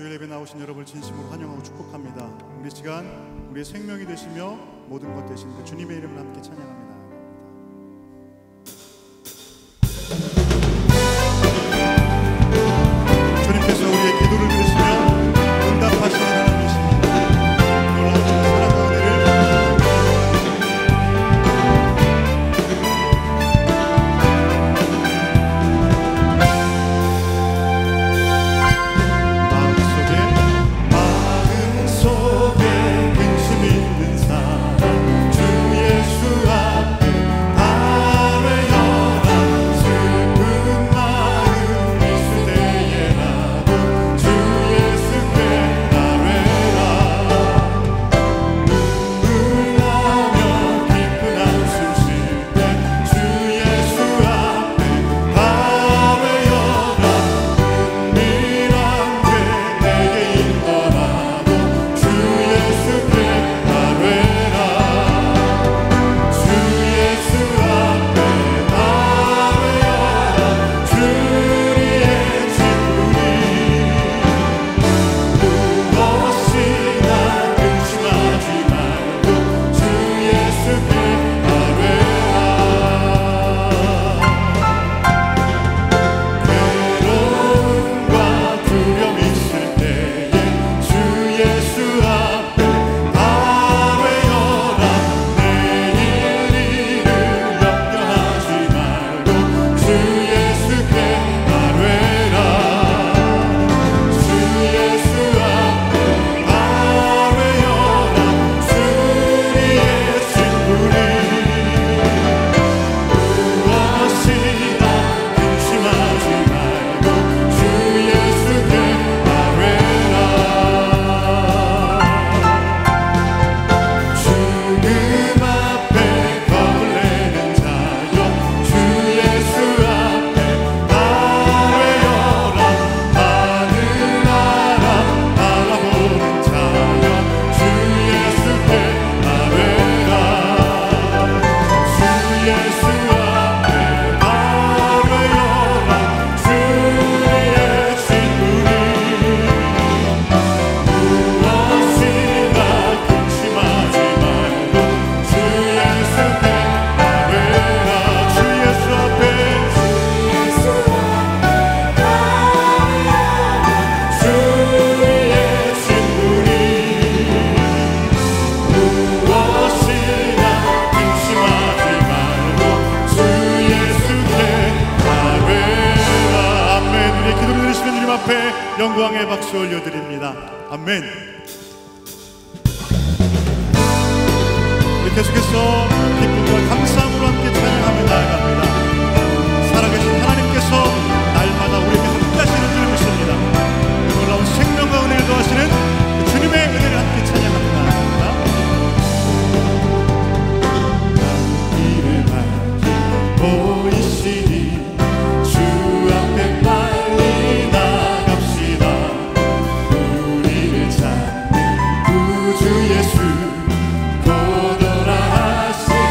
주일 예배 나오신 여러분을 진심으로 환영하고 축복합니다. 우리 시간 우리의 생명이 되시며 모든 것 되신 그 주님의 이름을 함께 찬양합니다. 주님께서 우리의 기도를 들으시며 응답하시는 하나님이십니다. 놀라운 사랑과 은혜를 영광의 박수 올려드립니다. 아멘. 우리 계속해서 기쁨과 감사함으로 함께 찬양하며 나아갑니다. 살아계신 하나님께서 날마다 우리에게 함께 하시는 줄 믿습니다. 놀라운 생명과 은혜를 더하시는 주님의 은혜를 함께 찬양합니다. 이를 밝히 보이시니 주 앞에 빨리 나갑시다. 우리를 찾는 구주 예수 보더라 하시니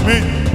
아멘.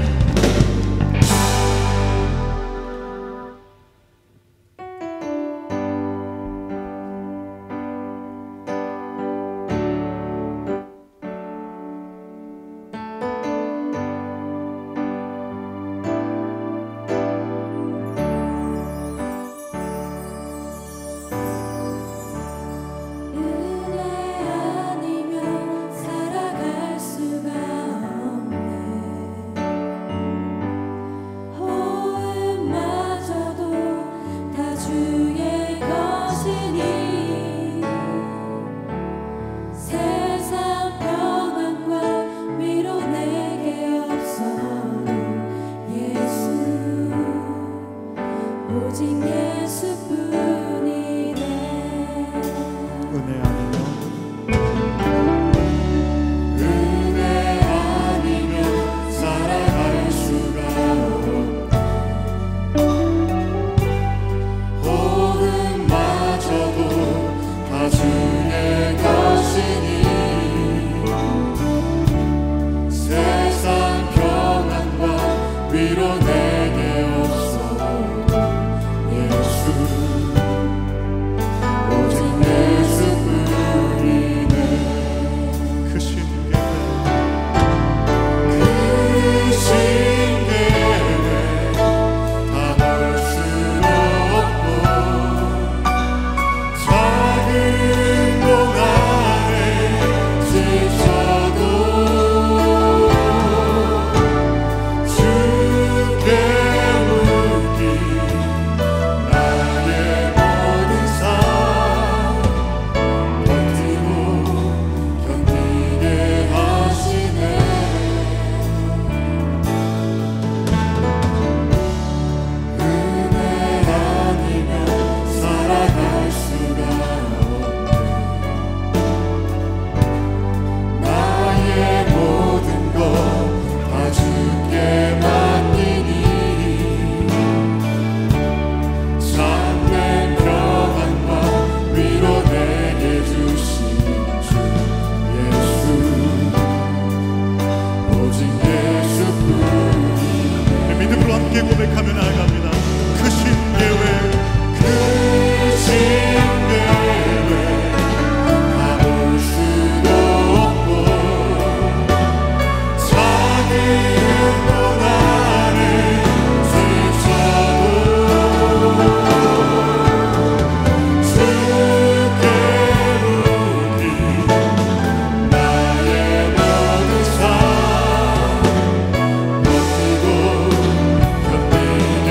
고백하며 나아갑니다. 크신 계획, 크신 계획 가볼 수도 없고 작은 것 안에 지쳐도 주께 묻기 나의 모든 삶 버티고 견디게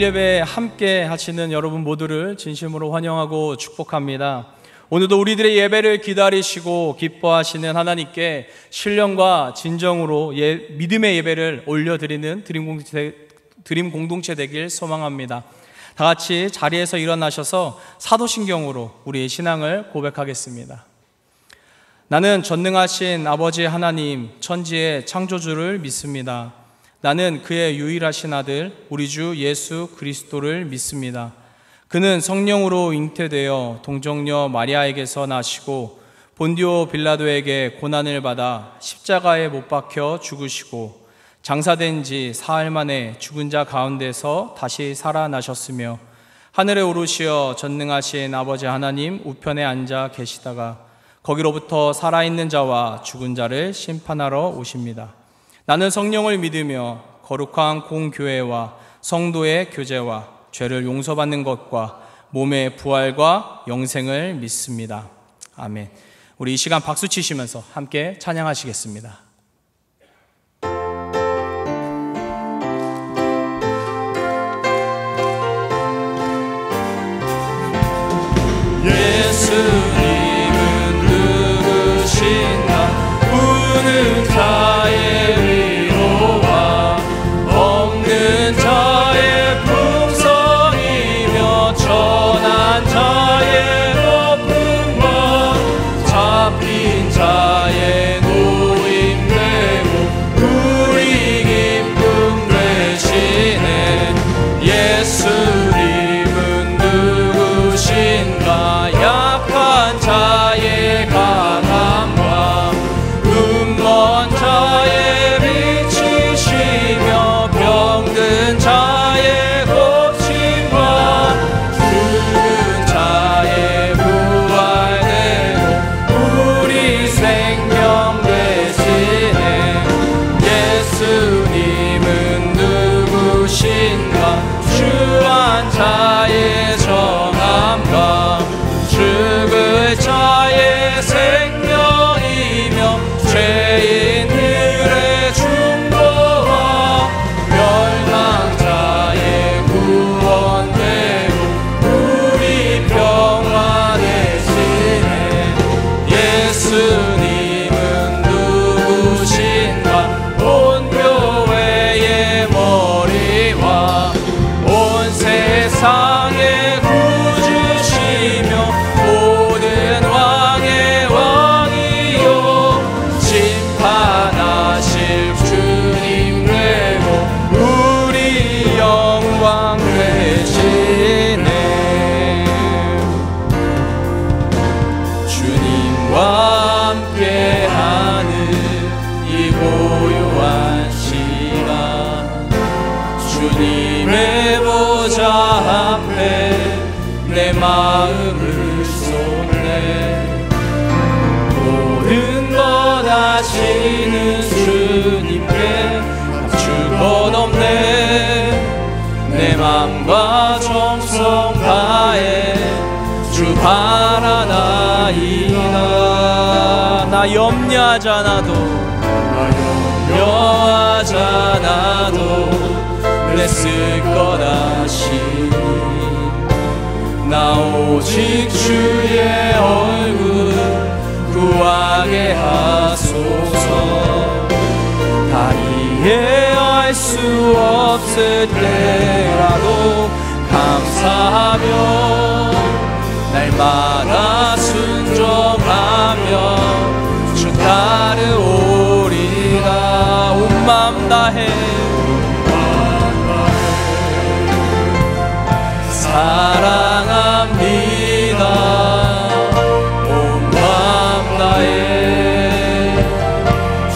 예배 함께 하시는 여러분 모두를 진심으로 환영하고 축복합니다. 오늘도 우리들의 예배를 기다리시고 기뻐하시는 하나님께 신령과 진정으로 믿음의 예배를 올려드리는 드림 공동체 되길 소망합니다. 다 같이 자리에서 일어나셔서 사도신경으로 우리의 신앙을 고백하겠습니다. 나는 전능하신 아버지 하나님, 천지의 창조주를 믿습니다. 나는 그의 유일하신 아들 우리 주 예수 그리스도를 믿습니다. 그는 성령으로 잉태되어 동정녀 마리아에게서 나시고 본디오 빌라도에게 고난을 받아 십자가에 못 박혀 죽으시고 장사된 지 사흘 만에 죽은 자 가운데서 다시 살아나셨으며 하늘에 오르시어 전능하신 아버지 하나님 우편에 앉아 계시다가 거기로부터 살아있는 자와 죽은 자를 심판하러 오십니다. 나는 성령을 믿으며 거룩한 공교회와 성도의 교제와 죄를 용서받는 것과 몸의 부활과 영생을 믿습니다. 아멘. 우리 이 시간 박수 치시면서 함께 찬양하시겠습니다. 예수님은 누구신가? 우는 자의 위로와 없는 자의 풍성이며 천한 자의 높음과 잡힌 자의 노임되고 우리 기쁨 되시네. 예수님은 누구신가? 약한 자의 가담과 눈먼 자의 빛이시며 병든 자의 고침과 죽은 자의 부활되고 우리 생명 되시네. 예수님은 누구신가? 주한 자의 정함과 죽을 자의 생명이며 죄인들의 중보와 멸망자의 구원되고 우리 평화 되시네. 예수님은 누구신가? 온 교회의 머리와 온 세상의 구주시며 모든 왕의 왕이요 심판하실 주님 되고 우리 영광 되시네. 주님과 함께하는 이 고요한 시간 주님의 보좌 앞에 내 마음을 쏟네. 모든 것 아시는 주님께 감출 것 없네. 내 맘과 정성 다해 주 바라나이다. 나 염려하잖아도 내 쓸 것 아시니 나 오직 주의 얼굴 구하게 하소서. 다 이해할 수 없을 때라도 감사하며 날마다 순종하며 주 따르오리라. 온 맘 다해 사랑합니다. 온 맘 다해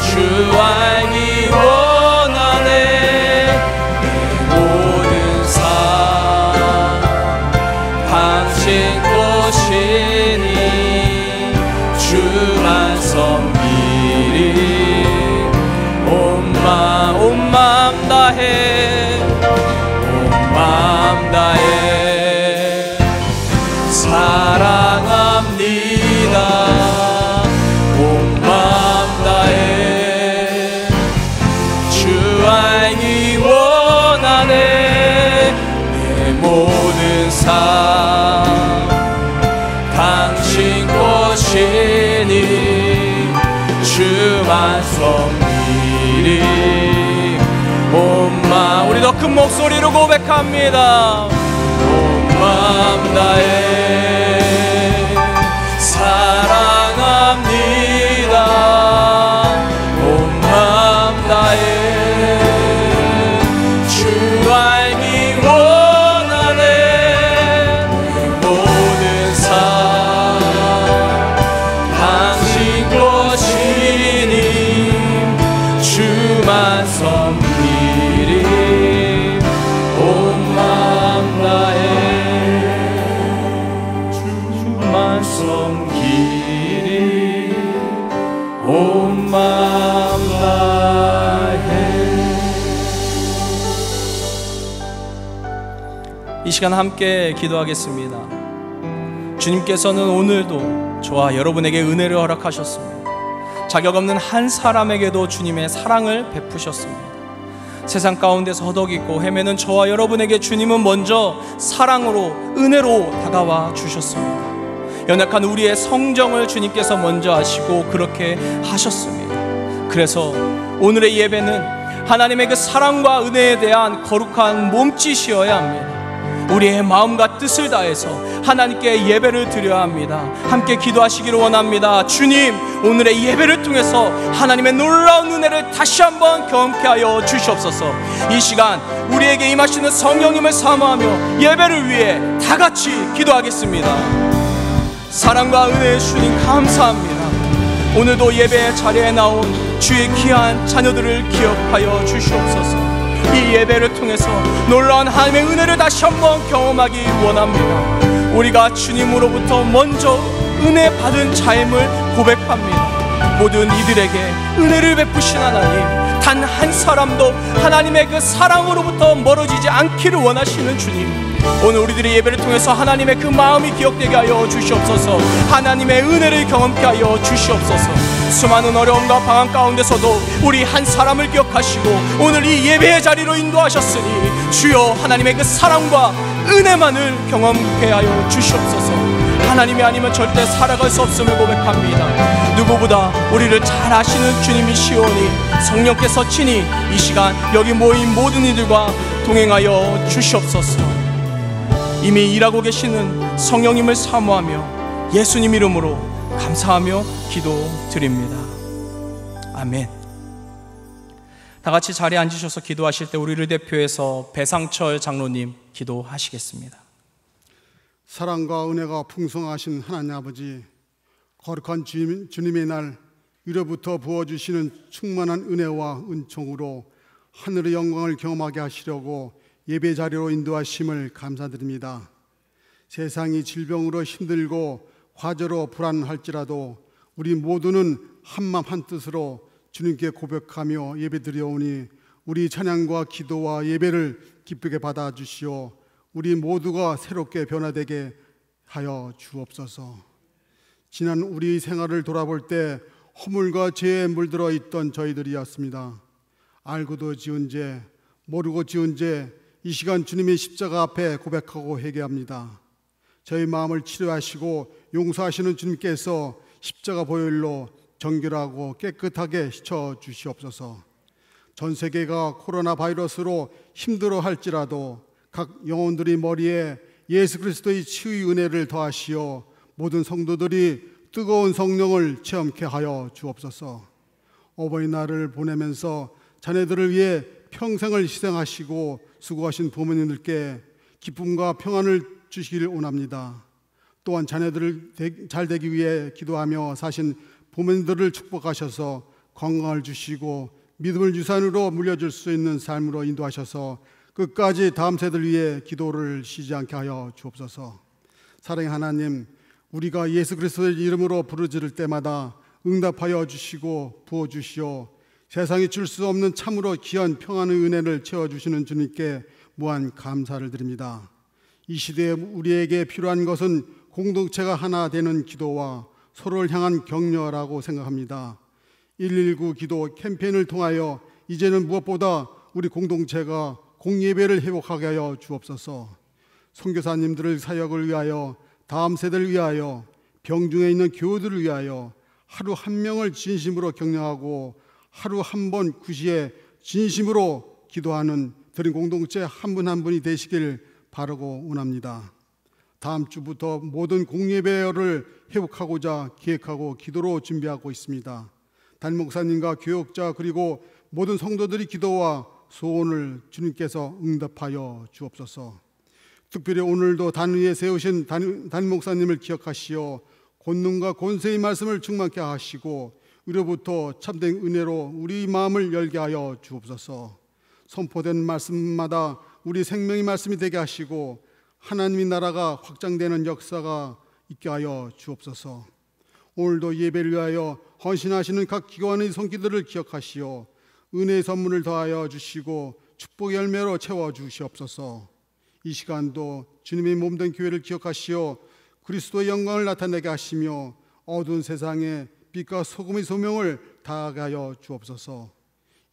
주 알기 원하네. 내 모든 삶 당신 것이니 주만 섬기리. 온 맘 모든 삶 당신 것이니 주만 섬기리 온 마음 우리 더 큰 목소리로 고백합니다. 온 마음 다해 사랑합니다. 온 마음 다해 주 알기 원하네. 모든 삶 당신 것이니 주만 섬기리 온 마음 다해 주만 섬기리 온 마음 다해. 이 시간 함께 기도하겠습니다. 주님께서는 오늘도 저와 여러분에게 은혜를 허락하셨습니다. 자격 없는 한 사람에게도 주님의 사랑을 베푸셨습니다. 세상 가운데서 허덕이고 헤매는 저와 여러분에게 주님은 먼저 사랑으로 은혜로 다가와 주셨습니다. 연약한 우리의 성정을 주님께서 먼저 아시고 그렇게 하셨습니다. 그래서 오늘의 예배는 하나님의 그 사랑과 은혜에 대한 거룩한 몸짓이어야 합니다. 우리의 마음과 뜻을 다해서 하나님께 예배를 드려야 합니다. 함께 기도하시기를 원합니다. 주님, 오늘의 예배를 통해서 하나님의 놀라운 은혜를 다시 한번 경험케 하여 주시옵소서. 이 시간 우리에게 임하시는 성령님을 사모하며 예배를 위해 다 같이 기도하겠습니다. 사랑과 은혜의 주님 감사합니다. 오늘도 예배 자리에 나온 주의 귀한 자녀들을 기억하여 주시옵소서. 이 예배를 통해서 놀라운 하나님의 은혜를 다시 한번 경험하기 원합니다. 우리가 주님으로부터 먼저 은혜 받은 자임을 고백합니다. 모든 이들에게 은혜를 베푸신 하나님, 단 한 사람도 하나님의 그 사랑으로부터 멀어지지 않기를 원하시는 주님, 오늘 우리들의 예배를 통해서 하나님의 그 마음이 기억되게 하여 주시옵소서. 하나님의 은혜를 경험케 하여 주시옵소서. 수많은 어려움과 방황 가운데서도 우리 한 사람을 기억하시고 오늘 이 예배의 자리로 인도하셨으니 주여 하나님의 그 사랑과 은혜만을 경험케 하여 주시옵소서. 하나님이 아니면 절대 살아갈 수 없음을 고백합니다. 누구보다 우리를 잘 아시는 주님이시오니 성령께서 친히 이 시간 여기 모인 모든 이들과 동행하여 주시옵소서. 이미 일하고 계시는 성령님을 사모하며 예수님 이름으로 감사하며 기도드립니다. 아멘. 다 같이 자리에 앉으셔서 기도하실 때 우리를 대표해서 배상철 장로님 기도하시겠습니다. 사랑과 은혜가 풍성하신 하나님 아버지, 거룩한 주님의 날 위로부터 부어주시는 충만한 은혜와 은총으로 하늘의 영광을 경험하게 하시려고 예배 자리로 인도하심을 감사드립니다. 세상이 질병으로 힘들고 화재로 불안할지라도 우리 모두는 한마음 한뜻으로 주님께 고백하며 예배드려오니 우리 찬양과 기도와 예배를 기쁘게 받아주시오. 우리 모두가 새롭게 변화되게 하여 주옵소서. 지난 우리 생활을 돌아볼 때 허물과 죄에 물들어 있던 저희들이었습니다. 알고도 지은 죄, 모르고 지은 죄, 이 시간 주님의 십자가 앞에 고백하고 회개합니다. 저희 마음을 치료하시고 용서하시는 주님께서 십자가 보혈로 정결하고 깨끗하게 씻어 주시옵소서. 전 세계가 코로나 바이러스로 힘들어 할지라도 각 영혼들이 머리에 예수 그리스도의 치유의 은혜를 더하시어 모든 성도들이 뜨거운 성령을 체험케 하여 주옵소서. 어버이날을 보내면서 자녀들을 위해 평생을 희생하시고 수고하신 부모님들께 기쁨과 평안을 주시기를 원합니다. 또한 자녀들을 잘 되기 위해 기도하며 사신 부모님들을 축복하셔서 건강을 주시고 믿음을 유산으로 물려줄 수 있는 삶으로 인도하셔서 끝까지 다음 세대를 위해 기도를 쉬지 않게 하여 주옵소서. 사랑의 하나님, 우리가 예수 그리스도의 이름으로 부르짖을 때마다 응답하여 주시고 부어주시오. 세상이 줄 수 없는 참으로 귀한 평안의 은혜를 채워주시는 주님께 무한 감사를 드립니다. 이 시대에 우리에게 필요한 것은 공동체가 하나 되는 기도와 서로를 향한 격려라고 생각합니다. 119 기도 캠페인을 통하여 이제는 무엇보다 우리 공동체가 공예배를 회복하게 하여 주옵소서. 선교사님들의 사역을 위하여, 다음 세대를 위하여, 병중에 있는 교우들을 위하여 하루 한 명을 진심으로 격려하고 하루 한 번 구시에 진심으로 기도하는 드림 공동체 한 분 한 분이 되시길 바라고 원합니다. 다음 주부터 모든 공예배를 회복하고자 계획하고 기도로 준비하고 있습니다. 담임 목사님과 교역자 그리고 모든 성도들이 기도와 소원을 주님께서 응답하여 주옵소서. 특별히 오늘도 단 위에 세우신 담임 목사님을 기억하시어 권능과 권세의 말씀을 충만케 하시고 위로부터 참된 은혜로 우리 마음을 열게 하여 주옵소서. 선포된 말씀마다 우리 생명의 말씀이 되게 하시고 하나님의 나라가 확장되는 역사가 있게 하여 주옵소서. 오늘도 예배를 위하여 헌신하시는 각 기관의 손길들을 기억하시어 은혜의 선물을 더하여 주시고 축복의 열매로 채워주시옵소서. 이 시간도 주님의 몸된 교회를 기억하시어 그리스도의 영광을 나타내게 하시며 어두운 세상에 빛과 소금의 소명을 다하게 하여 주옵소서.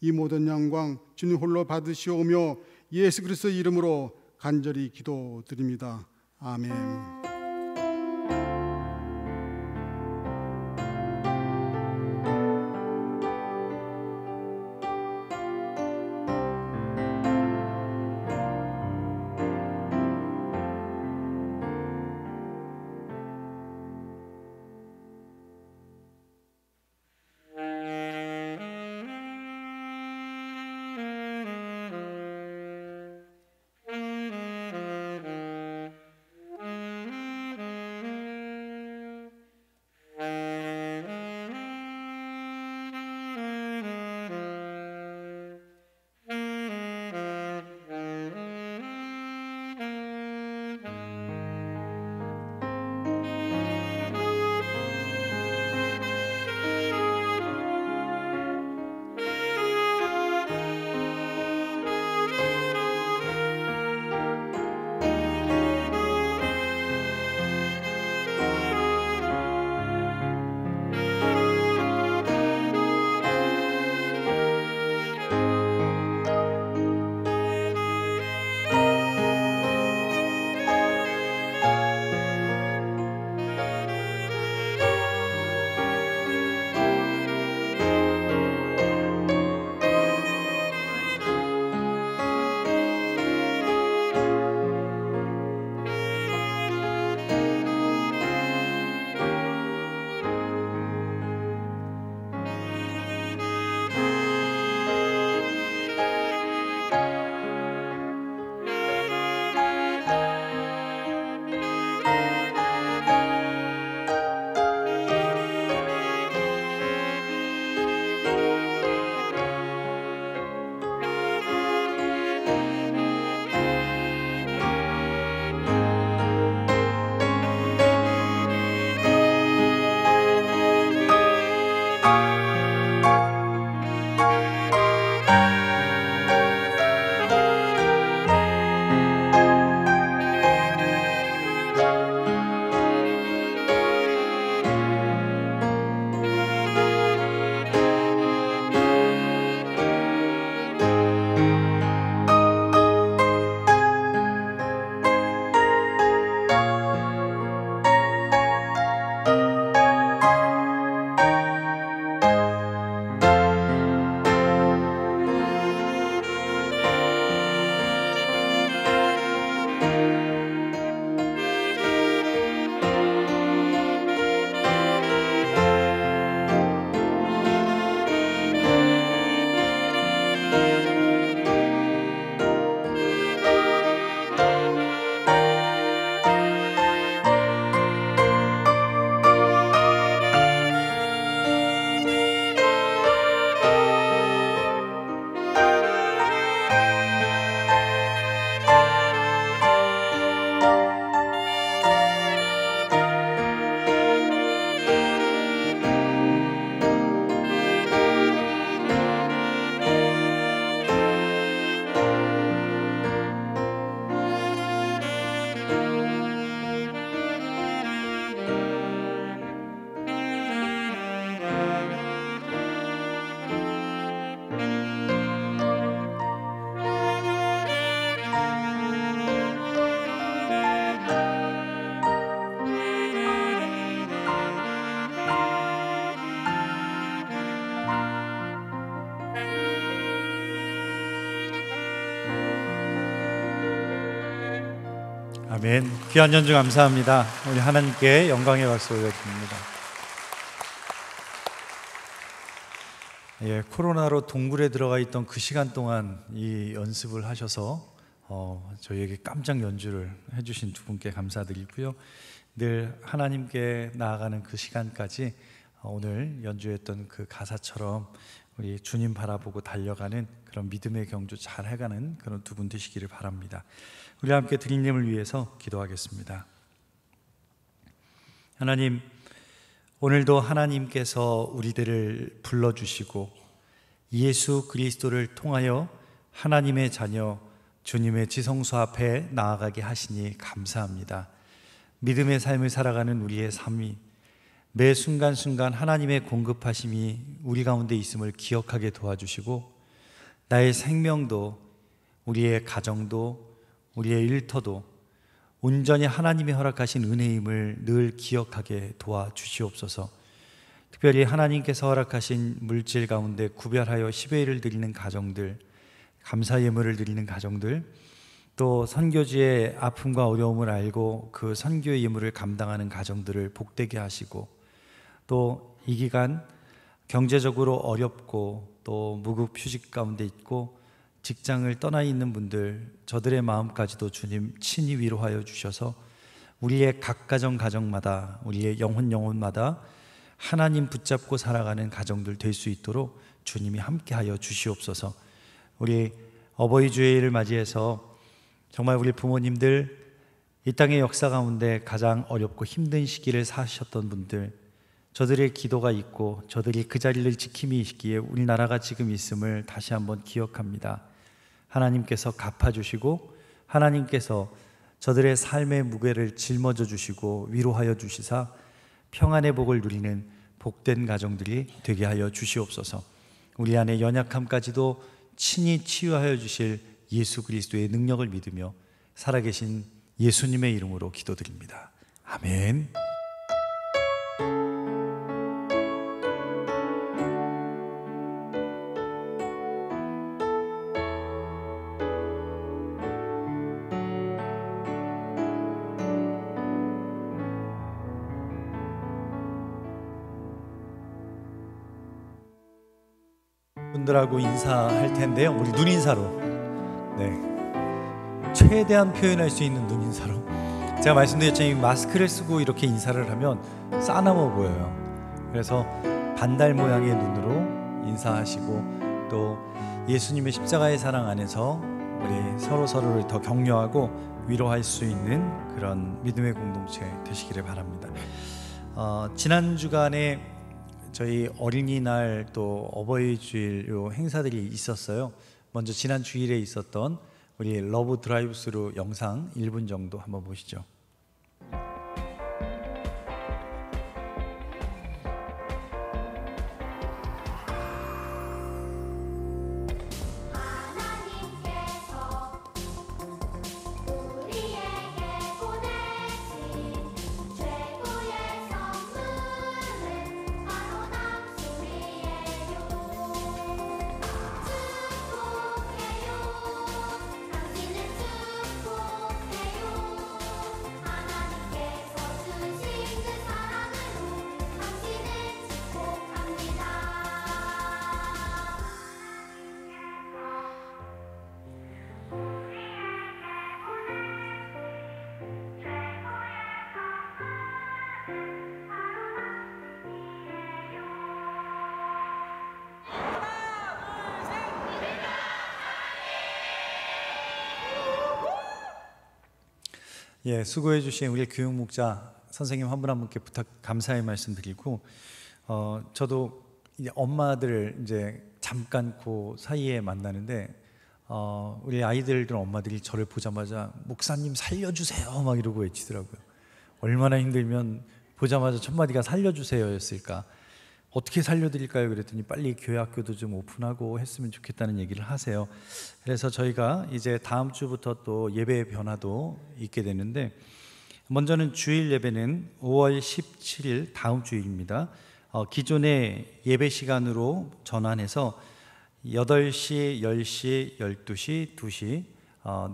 이 모든 영광 주님 홀로 받으시오며 예수 그리스도의 이름으로 간절히 기도드립니다. 아멘. 아멘. 귀한 연주 감사합니다. 우리 하나님께 영광의 박수 올려드립니다. 예, 코로나로 동굴에 들어가 있던 그 시간 동안 이 연습을 하셔서 저희에게 깜짝 연주를 해주신 두 분께 감사드리고요. 늘 하나님께 나아가는 그 시간까지 오늘 연주했던 그 가사처럼 우리 주님 바라보고 달려가는 그런 믿음의 경주 잘 해가는 그런 두 분 되시기를 바랍니다. 우리 함께 주님을 위해서 기도하겠습니다. 하나님, 오늘도 하나님께서 우리들을 불러주시고 예수 그리스도를 통하여 하나님의 자녀 주님의 지성소 앞에 나아가게 하시니 감사합니다. 믿음의 삶을 살아가는 우리의 삶이 매 순간순간 하나님의 공급하심이 우리 가운데 있음을 기억하게 도와주시고 나의 생명도 우리의 가정도 우리의 일터도 온전히 하나님이 허락하신 은혜임을 늘 기억하게 도와주시옵소서. 특별히 하나님께서 허락하신 물질 가운데 구별하여 10회를 드리는 가정들, 감사 예물을 드리는 가정들, 또 선교지의 아픔과 어려움을 알고 그 선교의 예물을 감당하는 가정들을 복되게 하시고, 또 이 기간 경제적으로 어렵고 또 무급휴직 가운데 있고 직장을 떠나 있는 분들, 저들의 마음까지도 주님 친히 위로하여 주셔서 우리의 각 가정마다, 우리의 영혼마다 하나님 붙잡고 살아가는 가정들 될 수 있도록 주님이 함께하여 주시옵소서. 우리 어버이 주일을 맞이해서 정말 우리 부모님들 이 땅의 역사 가운데 가장 어렵고 힘든 시기를 사셨던 분들, 저들의 기도가 있고 저들이 그 자리를 지킴이 있기에 우리나라가 지금 있음을 다시 한번 기억합니다. 하나님께서 갚아주시고 하나님께서 저들의 삶의 무게를 짊어져 주시고 위로하여 주시사 평안의 복을 누리는 복된 가정들이 되게 하여 주시옵소서. 우리 안에 연약함까지도 친히 치유하여 주실 예수 그리스도의 능력을 믿으며 살아계신 예수님의 이름으로 기도드립니다. 아멘. 분들하고 인사할 텐데요. 우리 눈인사로, 최대한 표현할 수 있는 눈인사로. 제가 말씀드렸지만 마스크를 쓰고 이렇게 인사를 하면 싸나워 보여요. 그래서 반달 모양의 눈으로 인사하시고, 또 예수님의 십자가의 사랑 안에서 우리 서로를 더 격려하고 위로할 수 있는 그런 믿음의 공동체 되시기를 바랍니다. 지난 주간에 저희 어린이날 또 어버이 주일 요 행사들이 있었어요. 먼저 지난 주일에 있었던 우리 러브 드라이브 스루 영상 1분 정도 한번 보시죠. 예, 수고해 주신 우리 교육목자 선생님 한 분 한 분께 감사의 말씀 드리고, 저도 이제 엄마들을 이제 잠깐 그 사이에 만나는데, 우리 아이들은 엄마들이 저를 보자마자 목사님 살려주세요 막 이러고 외치더라고요. 얼마나 힘들면 보자마자 첫 마디가 살려주세요였을까. 어떻게 살려드릴까요? 그랬더니 빨리 교회 학교도 좀 오픈하고 했으면 좋겠다는 얘기를 하세요. 그래서 저희가 이제 다음 주부터 또 예배의 변화도 있게 되는데, 먼저는 주일 예배는 5월 17일 다음 주일입니다. 기존의 예배 시간으로 전환해서 8시, 10시, 12시, 2시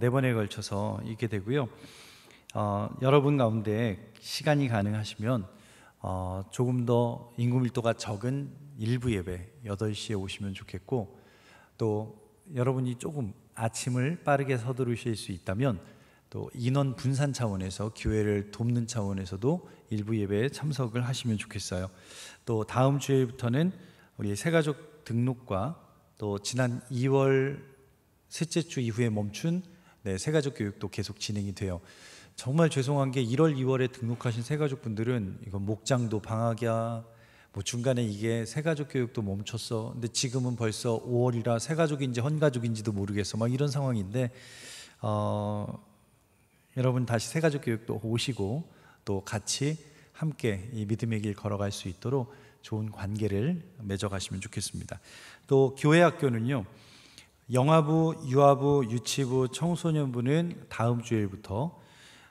네 번에 걸쳐서 있게 되고요. 여러분 가운데 시간이 가능하시면 조금 더 인구 밀도가 적은 일부 예배 8시에 오시면 좋겠고, 또 여러분이 조금 아침을 빠르게 서두르실 수 있다면 또 인원 분산 차원에서 교회를 돕는 차원에서도 일부 예배에 참석을 하시면 좋겠어요. 또 다음 주일부터는 우리 새가족 등록과 또 지난 2월 셋째 주 이후에 멈춘 새가족 교육도 계속 진행이 돼요. 정말 죄송한 게 1월, 2월에 등록하신 새가족분들은 이건 목장도 방학이야, 뭐 중간에 이게 새가족 교육도 멈췄어. 근데 지금은 벌써 5월이라 새가족인지 헌가족인지도 모르겠어. 막 이런 상황인데 여러분 다시 새가족 교육도 오시고 또 같이 함께 이 믿음의 길 걸어갈 수 있도록 좋은 관계를 맺어가시면 좋겠습니다. 또 교회 학교는요, 영아부, 유아부, 유치부, 청소년부는 다음 주일부터,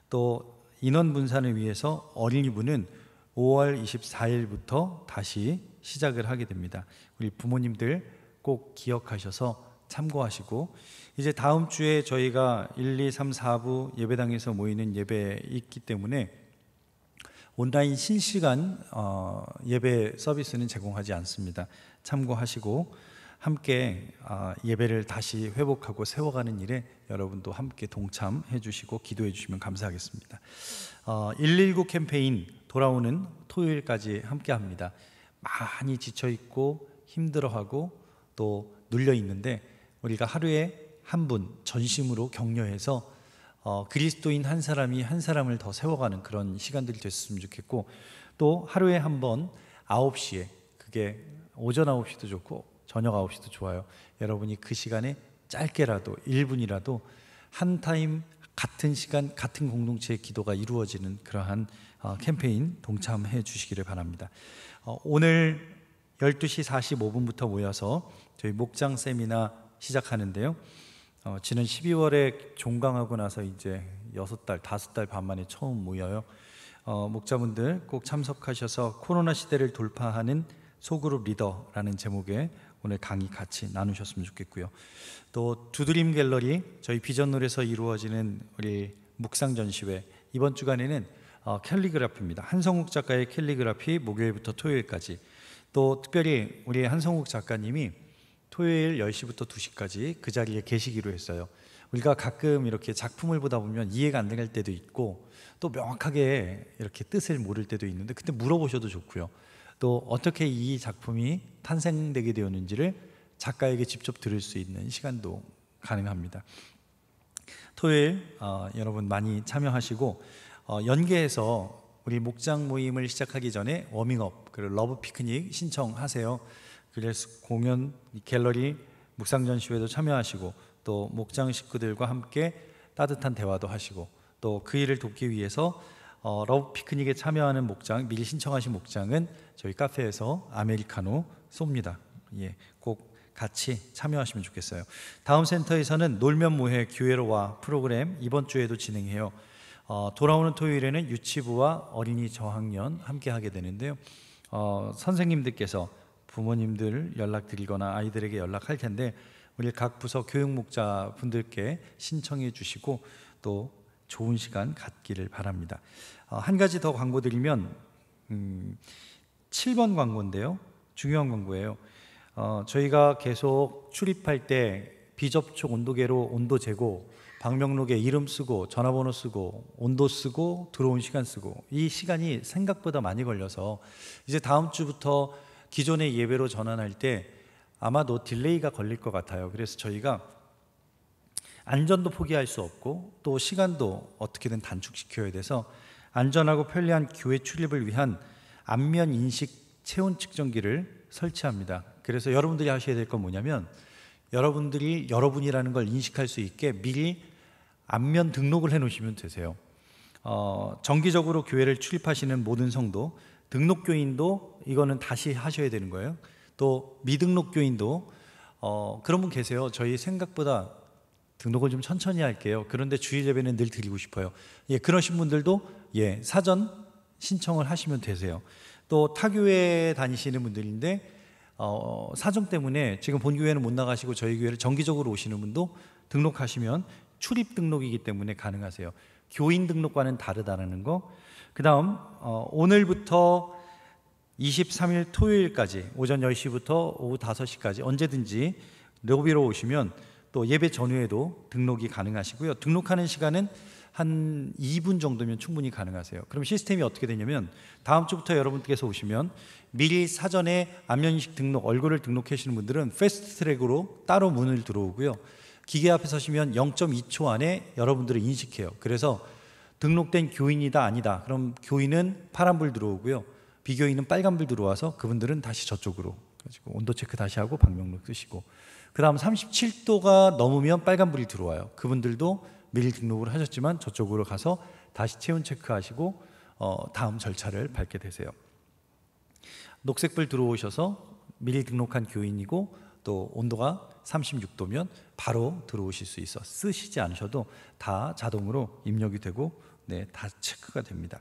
또 인원 분산을 위해서 어린이부는 5월 24일부터 다시 시작을 하게 됩니다. 우리 부모님들 꼭 기억하셔서 참고하시고, 이제 다음 주에 저희가 1, 2, 3, 4부 예배당에서 모이는 예배 있기 때문에 온라인 실시간 예배 서비스는 제공하지 않습니다. 참고하시고 함께 예배를 다시 회복하고 세워가는 일에 여러분도 함께 동참해 주시고 기도해 주시면 감사하겠습니다. 119 캠페인 돌아오는 토요일까지 함께 합니다. 많이 지쳐있고 힘들어하고 또 눌려있는데 우리가 하루에 한 분 전심으로 격려해서 그리스도인 한 사람이 한 사람을 더 세워가는 그런 시간들이 됐으면 좋겠고, 또 하루에 한 번 9시에, 그게 오전 9시도 좋고 저녁 9시도 좋아요. 여러분이 그 시간에 짧게라도 1분이라도 한 타임 같은 시간 같은 공동체의 기도가 이루어지는 그러한 캠페인 동참해 주시기를 바랍니다. 오늘 12시 45분부터 모여서 저희 목장 세미나 시작하는데요. 지난 12월에 종강하고 나서 이제 6달, 5달 반 만에 처음 모여요. 목자분들 꼭 참석하셔서 코로나 시대를 돌파하는 소그룹 리더라는 제목의 오늘 강의 같이 나누셨으면 좋겠고요. 또 두드림 갤러리, 저희 비전홀에서 이루어지는 우리 묵상 전시회, 이번 주간에는 캘리그라피입니다. 한성욱 작가의 캘리그라피, 목요일부터 토요일까지. 또 특별히 우리 한성욱 작가님이 토요일 10시부터 2시까지 그 자리에 계시기로 했어요. 우리가 가끔 이렇게 작품을 보다 보면 이해가 안 될 때도 있고 또 명확하게 이렇게 뜻을 모를 때도 있는데 그때 물어보셔도 좋고요. 또 어떻게 이 작품이 탄생되게 되었는지를 작가에게 직접 들을 수 있는 시간도 가능합니다. 토요일 여러분 많이 참여하시고 연계해서 우리 목장 모임을 시작하기 전에 워밍업 그리고 러브 피크닉 신청하세요. 그래서 공연, 갤러리, 묵상 전시회도 참여하시고 또 목장 식구들과 함께 따뜻한 대화도 하시고 또 그 일을 돕기 위해서 러브 피크닉에 참여하는 목장, 미리 신청하신 목장은 저희 카페에서 아메리카노 쏩니다. 예, 꼭 같이 참여하시면 좋겠어요. 다음 센터에서는 놀면 뭐해 교회로 와 프로그램 이번 주에도 진행해요. 돌아오는 토요일에는 유치부와 어린이 저학년 함께 하게 되는데요. 선생님들께서 부모님들 연락드리거나 아이들에게 연락할 텐데 우리 각 부서 교육목자 분들께 신청해 주시고 또 좋은 시간 갖기를 바랍니다. 한 가지 더 광고 드리면 7번 광고인데요. 중요한 광고예요. 저희가 계속 출입할 때 비접촉 온도계로 온도 재고 방명록에 이름 쓰고 전화번호 쓰고 온도 쓰고 들어온 시간 쓰고 이 시간이 생각보다 많이 걸려서 이제 다음 주부터 기존의 예배로 전환할 때 아마도 딜레이가 걸릴 것 같아요. 그래서 저희가 안전도 포기할 수 없고 또 시간도 어떻게든 단축시켜야 돼서 안전하고 편리한 교회 출입을 위한 안면 인식 체온 측정기를 설치합니다. 그래서 여러분들이 하셔야 될 건 뭐냐면 여러분들이 여러분이라는 걸 인식할 수 있게 미리 안면 등록을 해 놓으시면 되세요. 정기적으로 교회를 출입하시는 모든 성도, 등록교인도 이거는 다시 하셔야 되는 거예요. 또 미등록 교인도 그런 분 계세요. 저희 생각보다 등록을 좀 천천히 할게요. 그런데 주일 예배는 늘 드리고 싶어요. 예, 그러신 분들도 사전 신청을 하시면 되세요. 또 타교회 다니시는 분들인데 사정 때문에 지금 본교회는 못 나가시고 저희 교회를 정기적으로 오시는 분도 등록하시면 출입 등록이기 때문에 가능하세요. 교인 등록과는 다르다는 거. 그 다음 오늘부터 23일 토요일까지 오전 10시부터 오후 5시까지 언제든지 로비로 오시면 또 예배 전후에도 등록이 가능하시고요. 등록하는 시간은 한 2분 정도면 충분히 가능하세요. 그럼 시스템이 어떻게 되냐면 다음 주부터 여러분께서 오시면 미리 사전에 안면인식 등록, 얼굴을 등록해 주시는 분들은 패스트트랙으로 따로 문을 들어오고요. 기계 앞에 서시면 0.2초 안에 여러분들을 인식해요. 그래서 등록된 교인이다 아니다. 그럼 교인은 파란불 들어오고요. 비교인은 빨간불 들어와서 그분들은 다시 저쪽으로 가지고 온도 체크 다시 하고 방명록 쓰시고, 그 다음 37도가 넘으면 빨간불이 들어와요. 그분들도 미리 등록을 하셨지만 저쪽으로 가서 다시 체온 체크하시고 다음 절차를 밟게 되세요. 녹색불 들어오셔서 미리 등록한 교인이고 또 온도가 36도면 바로 들어오실 수 있어 쓰시지 않으셔도 다 자동으로 입력이 되고 다 체크가 됩니다.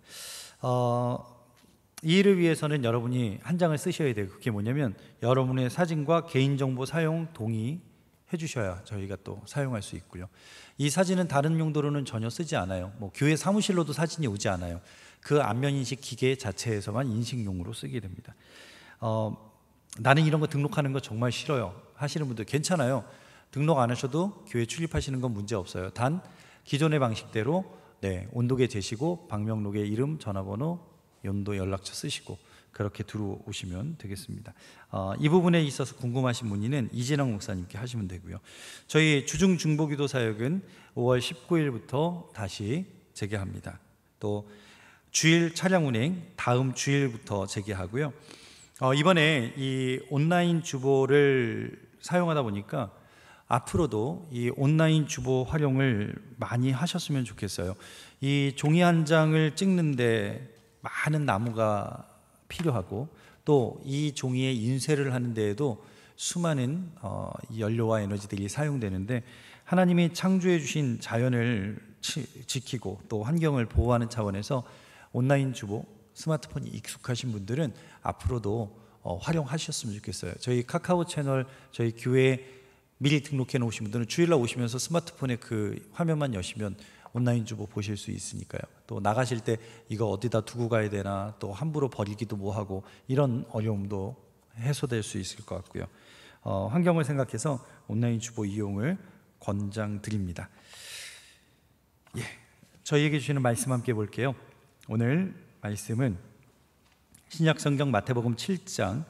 이 일을 위해서는 여러분이 한 장을 쓰셔야 돼요. 그게 뭐냐면 여러분의 사진과 개인정보 사용 동의해 주셔야 저희가 또 사용할 수 있고요. 이 사진은 다른 용도로는 전혀 쓰지 않아요. 뭐 교회 사무실로도 사진이 오지 않아요. 그 안면인식 기계 자체에서만 인식용으로 쓰게 됩니다. 나는 이런 거 등록하는 거 정말 싫어요 하시는 분들 괜찮아요. 등록 안 하셔도 교회 출입하시는 건 문제 없어요. 단 기존의 방식대로 온도계 재시고 방명록에 이름, 전화번호, 연도, 연락처 쓰시고 그렇게 들어오시면 되겠습니다. 이 부분에 있어서 궁금하신 문의는 이진영 목사님께 하시면 되고요. 저희 주중 중보기도 사역은 5월 19일부터 다시 재개합니다. 또 주일 차량 운행 다음 주일부터 재개하고요. 이번에 이 온라인 주보를 사용하다 보니까 앞으로도 이 온라인 주보 활용을 많이 하셨으면 좋겠어요. 이 종이 한 장을 찍는데 많은 나무가 필요하고 또 이 종이에 인쇄를 하는 데에도 수많은 연료와 에너지들이 사용되는데 하나님이 창조해 주신 자연을 지키고 또 환경을 보호하는 차원에서 온라인 주보, 스마트폰이 익숙하신 분들은 앞으로도 활용하셨으면 좋겠어요. 저희 카카오 채널, 저희 교회에 미리 등록해 놓으신 분들은 주일날 오시면서 스마트폰에 그 화면만 여시면 온라인 주보 보실 수 있으니까요. 또 나가실 때 이거 어디다 두고 가야 되나, 또 함부로 버리기도 뭐하고 이런 어려움도 해소될 수 있을 것 같고요. 환경을 생각해서 온라인 주보 이용을 권장드립니다. 저희에게 주시는 말씀 함께 볼게요. 오늘 말씀은 신약성경 마태복음 7장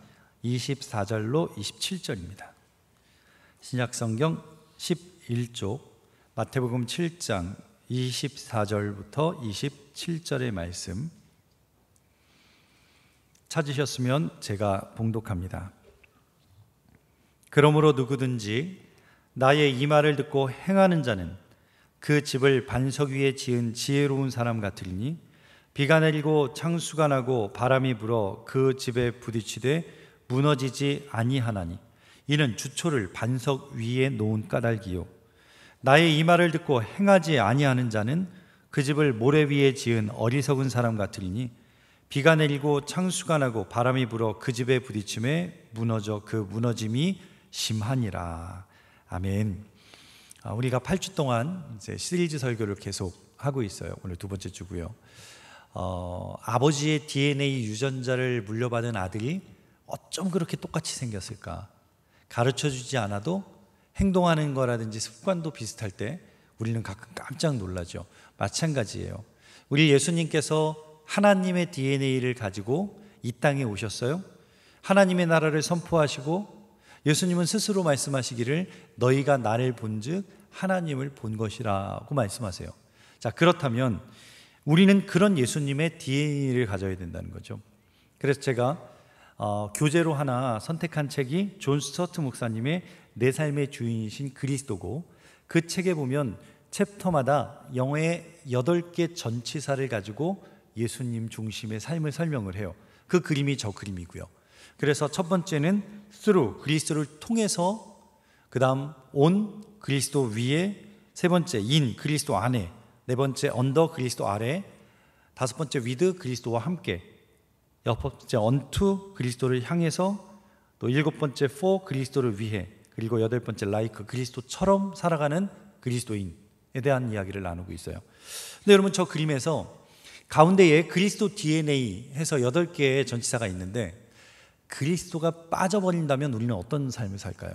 24절로 27절입니다. 신약성경 11쪽 마태복음 7장 24절부터 27절의 말씀 찾으셨으면 제가 봉독합니다. 그러므로 누구든지 나의 이 말을 듣고 행하는 자는 그 집을 반석 위에 지은 지혜로운 사람 같으리니 비가 내리고 창수가 나고 바람이 불어 그 집에 부딪히되 무너지지 아니하나니 이는 주초를 반석 위에 놓은 까닭이요 나의 이 말을 듣고 행하지 아니하는 자는 그 집을 모래 위에 지은 어리석은 사람 같으리니 비가 내리고 창수가 나고 바람이 불어 그 집에 부딪힘에 무너져 그 무너짐이 심하니라. 아멘. 우리가 8주 동안 이제 시리즈 설교를 계속 하고 있어요. 오늘 두 번째 주고요. 아버지의 DNA 유전자를 물려받은 아들이 어쩜 그렇게 똑같이 생겼을까? 가르쳐주지 않아도 행동하는 거라든지 습관도 비슷할 때 우리는 가끔 깜짝 놀라죠. 마찬가지예요. 우리 예수님께서 하나님의 DNA를 가지고 이 땅에 오셨어요. 하나님의 나라를 선포하시고 예수님은 스스로 말씀하시기를 너희가 나를 본즉 하나님을 본 것이라고 말씀하세요. 자, 그렇다면 우리는 그런 예수님의 DNA를 가져야 된다는 거죠. 그래서 제가 교재로 하나 선택한 책이 존 스튜어트 목사님의 내 삶의 주인이신 그리스도고, 그 책에 보면 챕터마다 영어의 8개 전치사를 가지고 예수님 중심의 삶을 설명을 해요. 그 그림이 저 그림이고요. 그래서 첫 번째는 through, 그리스도를 통해서, 그 다음 on, 그리스도 위에, 세 번째 in, 그리스도 안에, 네 번째 under, 그리스도 아래, 다섯 번째 with, 그리스도와 함께, 여섯 번째 unto, 그리스도를 향해서, 또 일곱 번째 for, 그리스도를 위해, 그리고 여덟 번째 like, 그리스도처럼 살아가는 그리스도인. 대한 이야기를 나누고 있어요. 근데 여러분, 저 그림에서 가운데에 그리스도 DNA 해서 8개의 전치사가 있는데, 그리스도가 빠져버린다면 우리는 어떤 삶을 살까요?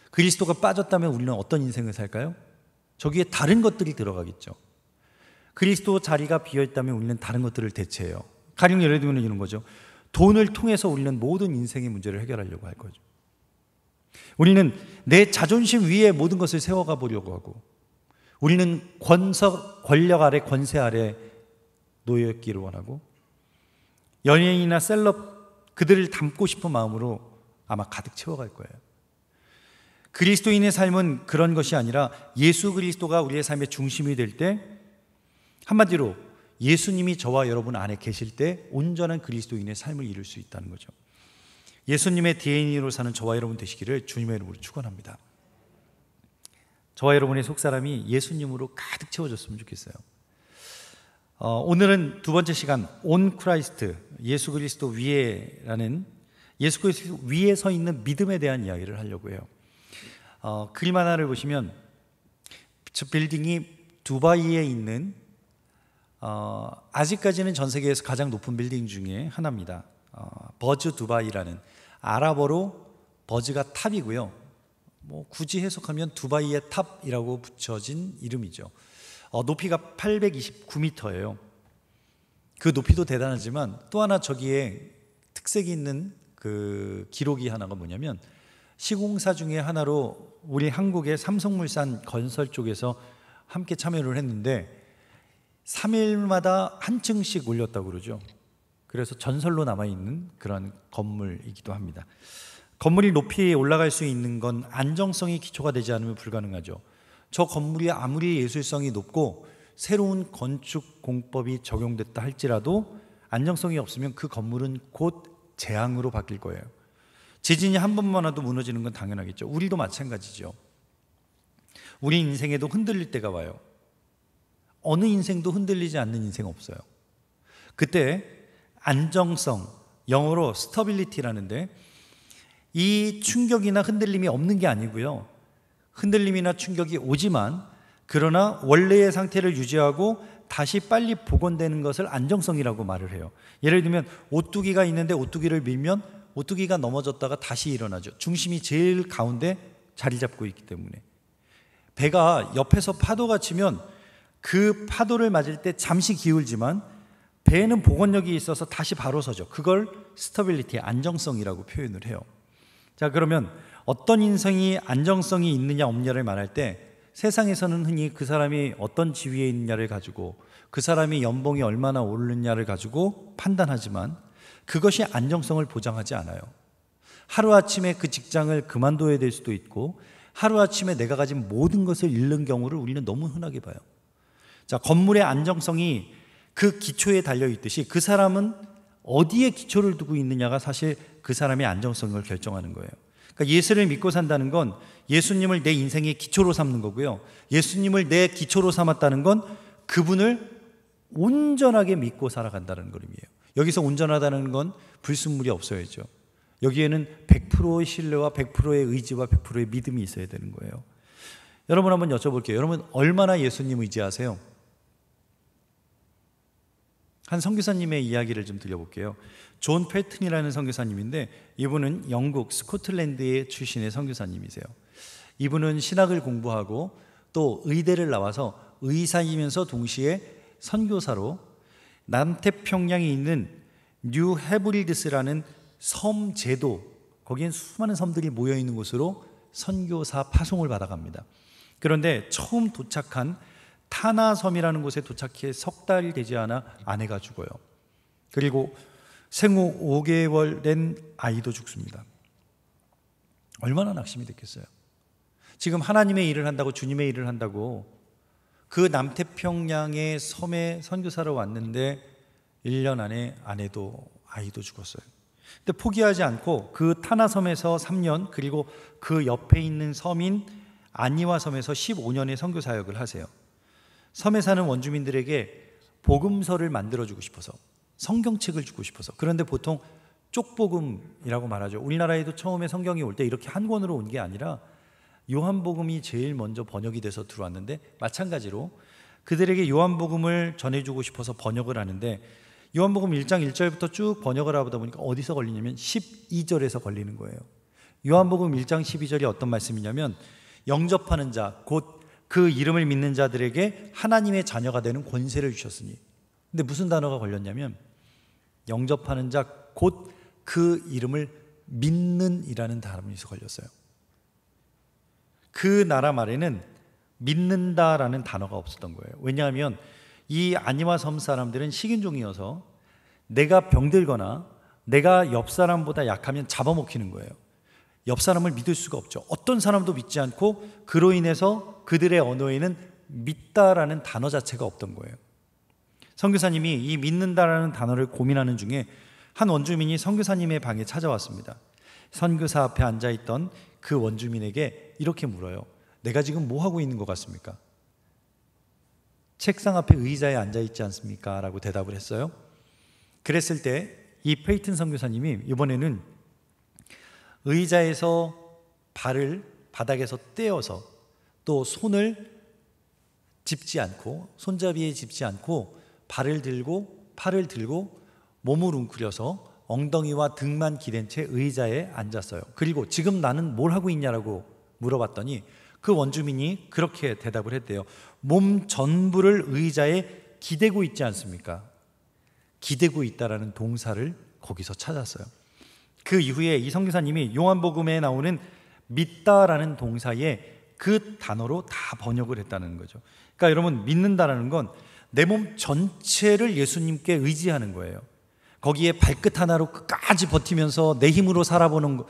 그리스도가 빠졌다면 우리는 어떤 인생을 살까요? 저기에 다른 것들이 들어가겠죠. 그리스도 자리가 비어있다면 우리는 다른 것들을 대체해요. 가령 예를 들면 이런 거죠. 돈을 통해서 우리는 모든 인생의 문제를 해결하려고 할 거죠. 우리는 내 자존심 위에 모든 것을 세워가 보려고 하고, 우리는 권력 아래, 권세 아래 놓여있기를 원하고, 연예인이나 셀럽, 그들을 닮고 싶은 마음으로 아마 가득 채워갈 거예요. 그리스도인의 삶은 그런 것이 아니라 예수 그리스도가 우리의 삶의 중심이 될 때, 한마디로 예수님이 저와 여러분 안에 계실 때 온전한 그리스도인의 삶을 이룰 수 있다는 거죠. 예수님의 DNA로 사는 저와 여러분 되시기를 주님의 이름으로 축원합니다. 저와 여러분의 속사람이 예수님으로 가득 채워졌으면 좋겠어요. 오늘은 두 번째 시간, 온 크라이스트, 예수 그리스도 위에라는, 예수 그리스도 위에 서 있는 믿음에 대한 이야기를 하려고 해요. 그림 하나를 보시면 저 빌딩이 두바이에 있는 아직까지는 전 세계에서 가장 높은 빌딩 중에 하나입니다. 버즈 두바이라는, 아랍어로 버즈가 탑이고요. 굳이 해석하면 두바이의 탑이라고 붙여진 이름이죠. 높이가 829m예요. 그 높이도 대단하지만 또 하나 저기에 특색이 있는 그 기록이 하나가 뭐냐면, 시공사 중에 하나로 우리 한국의 삼성물산 건설 쪽에서 함께 참여를 했는데 3일마다 한 층씩 올렸다고 그러죠. 그래서 전설로 남아있는 그런 건물이기도 합니다. 건물이 높이 올라갈 수 있는 건 안정성이 기초가 되지 않으면 불가능하죠. 저 건물이 아무리 예술성이 높고 새로운 건축 공법이 적용됐다 할지라도 안정성이 없으면 그 건물은 곧 재앙으로 바뀔 거예요. 지진이 한 번만 와도 무너지는 건 당연하겠죠. 우리도 마찬가지죠. 우리 인생에도 흔들릴 때가 와요. 어느 인생도 흔들리지 않는 인생 없어요. 그때 안정성, 영어로 스터빌리티라는데, 이 충격이나 흔들림이 없는 게 아니고요. 흔들림이나 충격이 오지만 그러나 원래의 상태를 유지하고 다시 빨리 복원되는 것을 안정성이라고 말을 해요. 예를 들면 오뚜기가 있는데 오뚜기를 밀면 오뚜기가 넘어졌다가 다시 일어나죠. 중심이 제일 가운데 자리 잡고 있기 때문에. 배가 옆에서 파도가 치면 그 파도를 맞을 때 잠시 기울지만 배에는 복원력이 있어서 다시 바로 서죠. 그걸 스터빌리티, 안정성이라고 표현을 해요. 자, 그러면 어떤 인생이 안정성이 있느냐 없느냐를 말할 때, 세상에서는 흔히 그 사람이 어떤 지위에 있느냐를 가지고, 그 사람이 연봉이 얼마나 오르느냐를 가지고 판단하지만 그것이 안정성을 보장하지 않아요. 하루아침에 그 직장을 그만둬야 될 수도 있고, 하루아침에 내가 가진 모든 것을 잃는 경우를 우리는 너무 흔하게 봐요. 자, 건물의 안정성이 그 기초에 달려있듯이 그 사람은 어디에 기초를 두고 있느냐가 사실 그 사람의 안정성을 결정하는 거예요. 그러니까 예수를 믿고 산다는 건 예수님을 내 인생의 기초로 삼는 거고요. 예수님을 내 기초로 삼았다는 건 그분을 온전하게 믿고 살아간다는 그림이에요. 여기서 온전하다는 건 불순물이 없어야죠. 여기에는 100%의 신뢰와 100%의 의지와 100%의 믿음이 있어야 되는 거예요. 여러분 한번 여쭤볼게요. 여러분 얼마나 예수님 의지하세요? 한 선교사님의 이야기를 좀 들려볼게요. 존 펠튼이라는 선교사님인데, 이분은 영국 스코틀랜드의 출신의 선교사님이세요. 이분은 신학을 공부하고 또 의대를 나와서 의사이면서 동시에 선교사로 남태평양에 있는 뉴 헤브리드스라는 섬 제도, 거기엔 수많은 섬들이 모여있는 곳으로 선교사 파송을 받아갑니다. 그런데 처음 도착한 타나섬이라는 곳에 도착해 석 달이 되지 않아 아내가 죽어요. 그리고 생후 5개월 된 아이도 죽습니다. 얼마나 낙심이 됐겠어요. 지금 하나님의 일을 한다고, 주님의 일을 한다고 그 남태평양의 섬에 선교사로 왔는데 1년 안에 아내도 아이도 죽었어요. 근데 포기하지 않고 그 타나섬에서 3년, 그리고 그 옆에 있는 섬인 아니와 섬에서 15년의 선교 사역을 하세요. 섬에 사는 원주민들에게 복음서를 만들어주고 싶어서, 성경책을 주고 싶어서. 그런데 보통 쪽복음이라고 말하죠. 우리나라에도 처음에 성경이 올 때 이렇게 한 권으로 온 게 아니라 요한복음이 제일 먼저 번역이 돼서 들어왔는데, 마찬가지로 그들에게 요한복음을 전해주고 싶어서 번역을 하는데, 요한복음 1장 1절부터 쭉 번역을 하다 보니까 어디서 걸리냐면 12절에서 걸리는 거예요. 요한복음 1장 12절이 어떤 말씀이냐면, 영접하는 자, 곧 그 이름을 믿는 자들에게 하나님의 자녀가 되는 권세를 주셨으니. 근데 무슨 단어가 걸렸냐면, 영접하는 자, 곧 그 이름을 믿는 이라는 단어가 걸렸어요. 그 나라 말에는 믿는다라는 단어가 없었던 거예요. 왜냐하면 이 아니마 섬 사람들은 식인종이어서 내가 병들거나 내가 옆 사람보다 약하면 잡아먹히는 거예요. 옆 사람을 믿을 수가 없죠. 어떤 사람도 믿지 않고, 그로 인해서 그들의 언어에는 믿다라는 단어 자체가 없던 거예요. 선교사님이 이 믿는다라는 단어를 고민하는 중에 한 원주민이 선교사님의 방에 찾아왔습니다. 선교사 앞에 앉아있던 그 원주민에게 이렇게 물어요. 내가 지금 뭐 하고 있는 것 같습니까? 책상 앞에 의자에 앉아있지 않습니까? 라고 대답을 했어요. 그랬을 때 이 페이튼 선교사님이 이번에는 의자에서 발을 바닥에서 떼어서, 또 손을 짚지 않고, 손잡이에 짚지 않고 발을 들고 팔을 들고 몸을 웅크려서 엉덩이와 등만 기댄 채 의자에 앉았어요. 그리고 지금 나는 뭘 하고 있냐라고 물어봤더니 그 원주민이 그렇게 대답을 했대요. 몸 전부를 의자에 기대고 있지 않습니까? 기대고 있다라는 동사를 거기서 찾았어요. 그 이후에 이 선교사님이 요한복음에 나오는 믿다라는 동사에 그 단어로 다 번역을 했다는 거죠. 그러니까 여러분, 믿는다라는 건 내 몸 전체를 예수님께 의지하는 거예요. 거기에 발끝 하나로 끝까지 버티면서 내 힘으로 살아보는 거,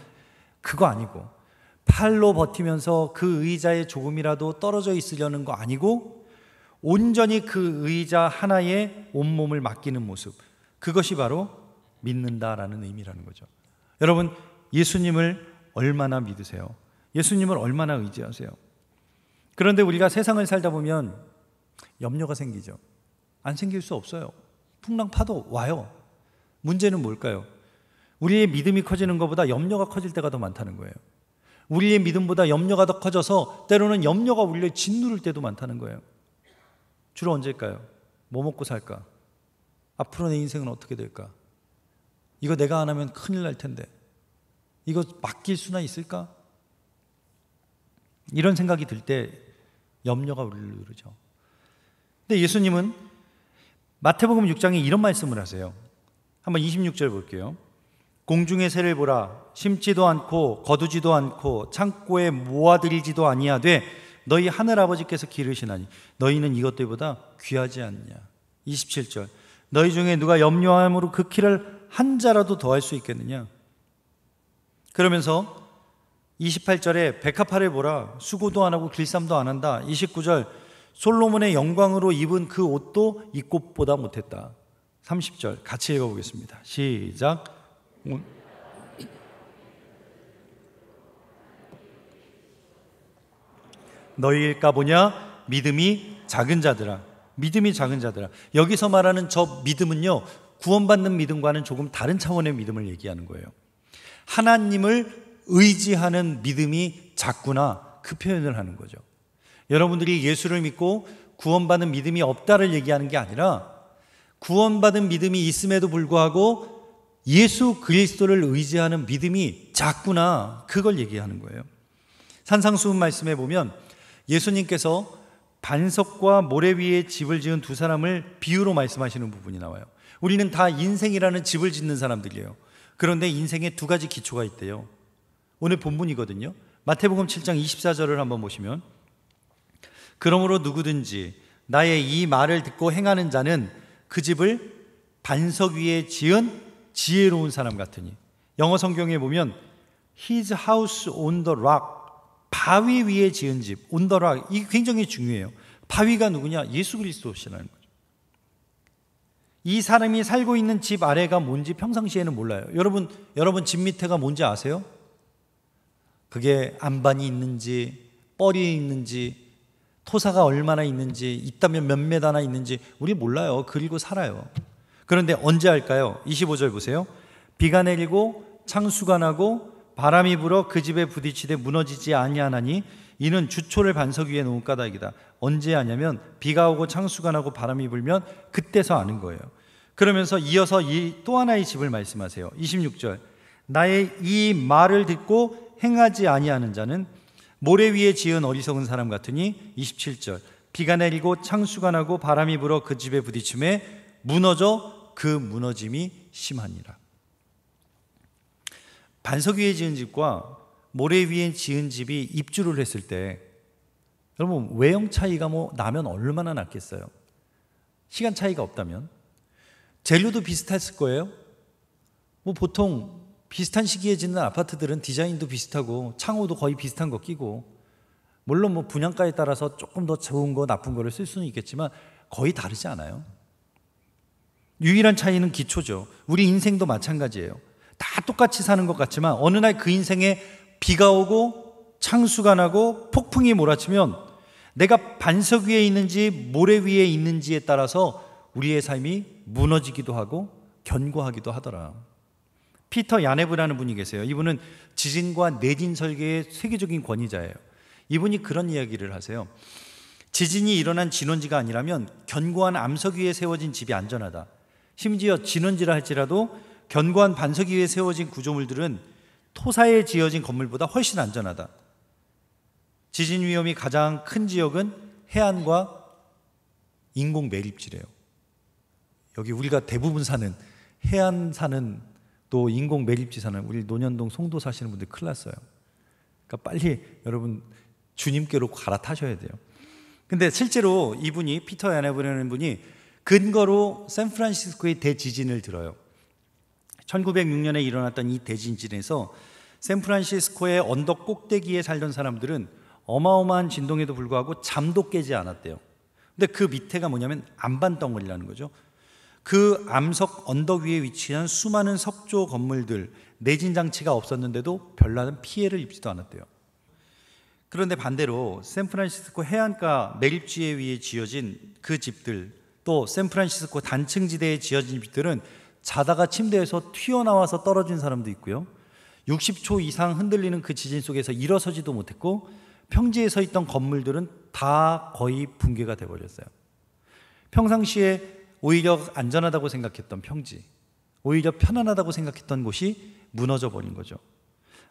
그거 아니고, 팔로 버티면서 그 의자에 조금이라도 떨어져 있으려는 거 아니고, 온전히 그 의자 하나에 온몸을 맡기는 모습, 그것이 바로 믿는다라는 의미라는 거죠. 여러분, 예수님을 얼마나 믿으세요? 예수님을 얼마나 의지하세요? 그런데 우리가 세상을 살다 보면 염려가 생기죠. 안 생길 수 없어요. 풍랑 파도 와요. 문제는 뭘까요? 우리의 믿음이 커지는 것보다 염려가 커질 때가 더 많다는 거예요. 우리의 믿음보다 염려가 더 커져서 때로는 염려가 우리를 짓누를 때도 많다는 거예요. 주로 언제일까요? 뭐 먹고 살까? 앞으로 내 인생은 어떻게 될까? 이거 내가 안 하면 큰일 날 텐데, 이거 맡길 수나 있을까? 이런 생각이 들 때 염려가 우리를 누르죠. 근데 예수님은 마태복음 6장에 이런 말씀을 하세요. 한번 26절 볼게요. 공중의 새를 보라. 심지도 않고 거두지도 않고 창고에 모아들이지도 아니하되 너희 하늘아버지께서 기르시나니 너희는 이것들보다 귀하지 않냐. 27절. 너희 중에 누가 염려함으로 그 키를 한 자라도 더할 수 있겠느냐. 그러면서 28절에 백합화를 보라. 수고도 안 하고 길쌈도 안 한다. 29절. 솔로몬의 영광으로 입은 그 옷도 이 꽃보다 못했다. 30절 같이 읽어보겠습니다. 시작. 너희일까 보냐? 믿음이 작은 자들아. 믿음이 작은 자들아. 여기서 말하는 저 믿음은요, 구원받는 믿음과는 조금 다른 차원의 믿음을 얘기하는 거예요. 하나님을 의지하는 믿음이 작구나, 그 표현을 하는 거죠. 여러분들이 예수를 믿고 구원받은 믿음이 없다를 얘기하는 게 아니라, 구원받은 믿음이 있음에도 불구하고 예수 그리스도를 의지하는 믿음이 작구나, 그걸 얘기하는 거예요. 산상수훈 말씀에 보면 예수님께서 반석과 모래 위에 집을 지은 두 사람을 비유로 말씀하시는 부분이 나와요. 우리는 다 인생이라는 집을 짓는 사람들이에요. 그런데 인생에 두 가지 기초가 있대요. 오늘 본문이거든요. 마태복음 7장 24절을 한번 보시면, 그러므로 누구든지 나의 이 말을 듣고 행하는 자는 그 집을 반석 위에 지은 지혜로운 사람 같으니. 영어 성경에 보면 His house on the rock, 바위 위에 지은 집, on the rock, 이게 굉장히 중요해요. 바위가 누구냐? 예수 그리스도시라는 거죠. 이 사람이 살고 있는 집 아래가 뭔지 평상시에는 몰라요. 여러분 집 밑에가 뭔지 아세요? 그게 안반이 있는지 뻘이 있는지 토사가 얼마나 있는지, 있다면 몇 메다나 있는지 우리 몰라요. 그리고 살아요. 그런데 언제 할까요? 25절 보세요. 비가 내리고 창수가 나고 바람이 불어 그 집에 부딪히되 무너지지 아니하나니 이는 주초를 반석 위에 놓은 까닭이다. 언제 하냐면 비가 오고 창수가 나고 바람이 불면 그때서 아는 거예요. 그러면서 이어서 이 또 하나의 집을 말씀하세요. 26절, 나의 이 말을 듣고 행하지 아니하는 자는 모래 위에 지은 어리석은 사람 같으니 27절, 비가 내리고 창수가 나고 바람이 불어 그 집에 부딪힘에 무너져 그 무너짐이 심하니라. 반석 위에 지은 집과 모래 위에 지은 집이 입주를 했을 때 여러분 외형 차이가 나면 얼마나 낫겠어요? 시간 차이가 없다면 재료도 비슷했을 거예요. 보통 비슷한 시기에 짓는 아파트들은 디자인도 비슷하고 창호도 거의 비슷한 거 끼고, 물론 분양가에 따라서 조금 더 좋은 거 나쁜 거를 쓸 수는 있겠지만 거의 다르지 않아요. 유일한 차이는 기초죠. 우리 인생도 마찬가지예요. 다 똑같이 사는 것 같지만 어느 날 그 인생에 비가 오고 창수가 나고 폭풍이 몰아치면 내가 반석 위에 있는지 모래 위에 있는지에 따라서 우리의 삶이 무너지기도 하고 견고하기도 하더라. 피터 야네브라는 분이 계세요. 이분은 지진과 내진 설계의 세계적인 권위자예요. 이분이 그런 이야기를 하세요. 지진이 일어난 진원지가 아니라면 견고한 암석 위에 세워진 집이 안전하다. 심지어 진원지라 할지라도 견고한 반석 위에 세워진 구조물들은 토사에 지어진 건물보다 훨씬 안전하다. 지진 위험이 가장 큰 지역은 해안과 인공 매립지래요. 여기 우리가 대부분 사는 해안 사는 또 인공 매립지 사는 우리 논현동 송도 사시는 분들 큰일 났어요. 그러니까 빨리 여러분 주님께로 갈아타셔야 돼요. 근데 실제로 이분이 피터 야네브라는 분이 근거로 샌프란시스코의 대지진을 들어요. 1906년에 일어났던 이 대지진에서 샌프란시스코의 언덕 꼭대기에 살던 사람들은 어마어마한 진동에도 불구하고 잠도 깨지 않았대요. 근데 그 밑에가 뭐냐면 안반덩어리라는 거죠. 그 암석 언덕 위에 위치한 수많은 석조 건물들, 내진 장치가 없었는데도 별다른 피해를 입지도 않았대요. 그런데 반대로 샌프란시스코 해안가 매립지에 위에 지어진 그 집들, 또 샌프란시스코 단층지대에 지어진 집들은 자다가 침대에서 튀어나와서 떨어진 사람도 있고요, 60초 이상 흔들리는 그 지진 속에서 일어서지도 못했고, 평지에 서 있던 건물들은 다 거의 붕괴가 돼버렸어요. 평상시에 오히려 안전하다고 생각했던 평지, 오히려 편안하다고 생각했던 곳이 무너져 버린 거죠.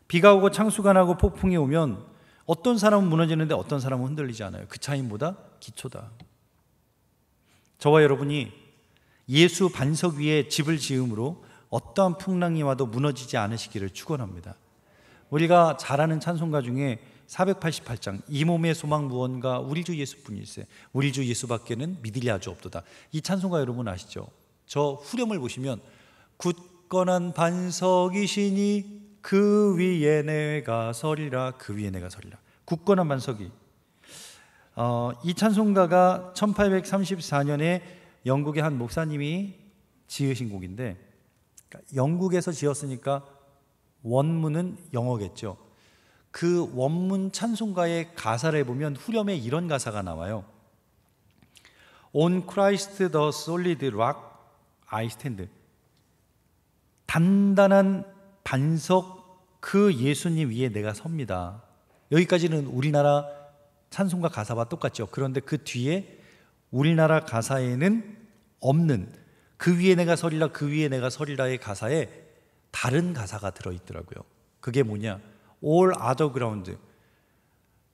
비가 오고 창수가 나고 폭풍이 오면 어떤 사람은 무너지는데 어떤 사람은 흔들리지 않아요. 그 차이보다 기초다. 저와 여러분이 예수 반석 위에 집을 지음으로 어떠한 풍랑이 와도 무너지지 않으시기를 축원합니다. 우리가 잘 아는 찬송가 중에 488장 이 몸의 소망 무언가 우리 주 예수뿐일세, 우리 주 예수밖에는 믿으려 하주 없도다. 이 찬송가 여러분 아시죠? 저 후렴을 보시면 굳건한 반석이시니 그 위에 내가 서리라, 그 위에 내가 서리라. 굳건한 반석이, 이 찬송가가 1834년에 영국의 한 목사님이 지으신 곡인데, 영국에서 지었으니까 원문은 영어겠죠. 그 원문 찬송가의 가사를 보면 후렴에 이런 가사가 나와요. On Christ the solid rock I stand. 단단한 반석 그 예수님 위에 내가 섭니다. 여기까지는 우리나라 찬송가 가사와 똑같죠. 그런데 그 뒤에 우리나라 가사에는 없는 그 위에 내가 서리라, 그 위에 내가 서리라의 가사에 다른 가사가 들어있더라고요. 그게 뭐냐? All other ground.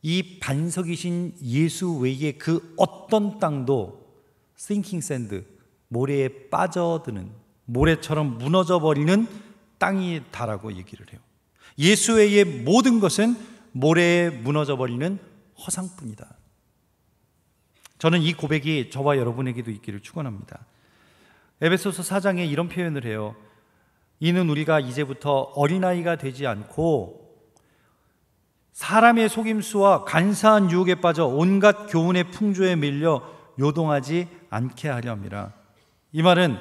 이 반석이신 예수 외에 그 어떤 땅도 sinking sand, 모래에 빠져드는, 모래처럼 무너져버리는 땅이다라고 얘기를 해요. 예수 외의 모든 것은 모래에 무너져버리는 허상뿐이다. 저는 이 고백이 저와 여러분에게도 있기를 축원합니다. 에베소서 4장에 이런 표현을 해요. 이는 우리가 이제부터 어린아이가 되지 않고 사람의 속임수와 간사한 유혹에 빠져 온갖 교훈의 풍조에 밀려 요동하지 않게 하려 함이라. 이 말은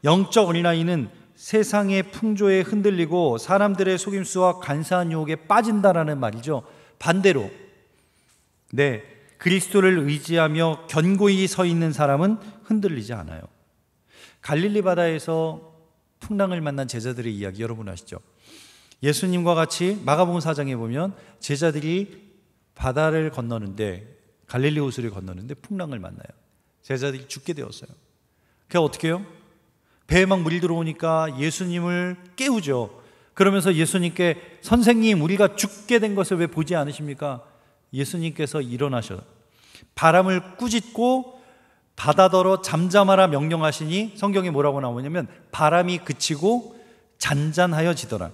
영적 어린아이는 세상의 풍조에 흔들리고 사람들의 속임수와 간사한 유혹에 빠진다라는 말이죠. 반대로 그리스도를 의지하며 견고히 서 있는 사람은 흔들리지 않아요. 갈릴리 바다에서 풍랑을 만난 제자들의 이야기 여러분 아시죠? 예수님과 같이 마가복음 4장에 보면 제자들이 바다를 건너는데, 갈릴리 호수를 건너는데 풍랑을 만나요. 제자들이 죽게 되었어요. 그래서 어떻게 해요? 배에 막 물이 들어오니까 예수님을 깨우죠. 그러면서 예수님께, 선생님, 우리가 죽게 된 것을 왜 보지 않으십니까? 예수님께서 일어나셔 바람을 꾸짖고 바다더러 잠잠하라 명령하시니, 성경에 뭐라고 나오냐면 바람이 그치고 잔잔하여지더라.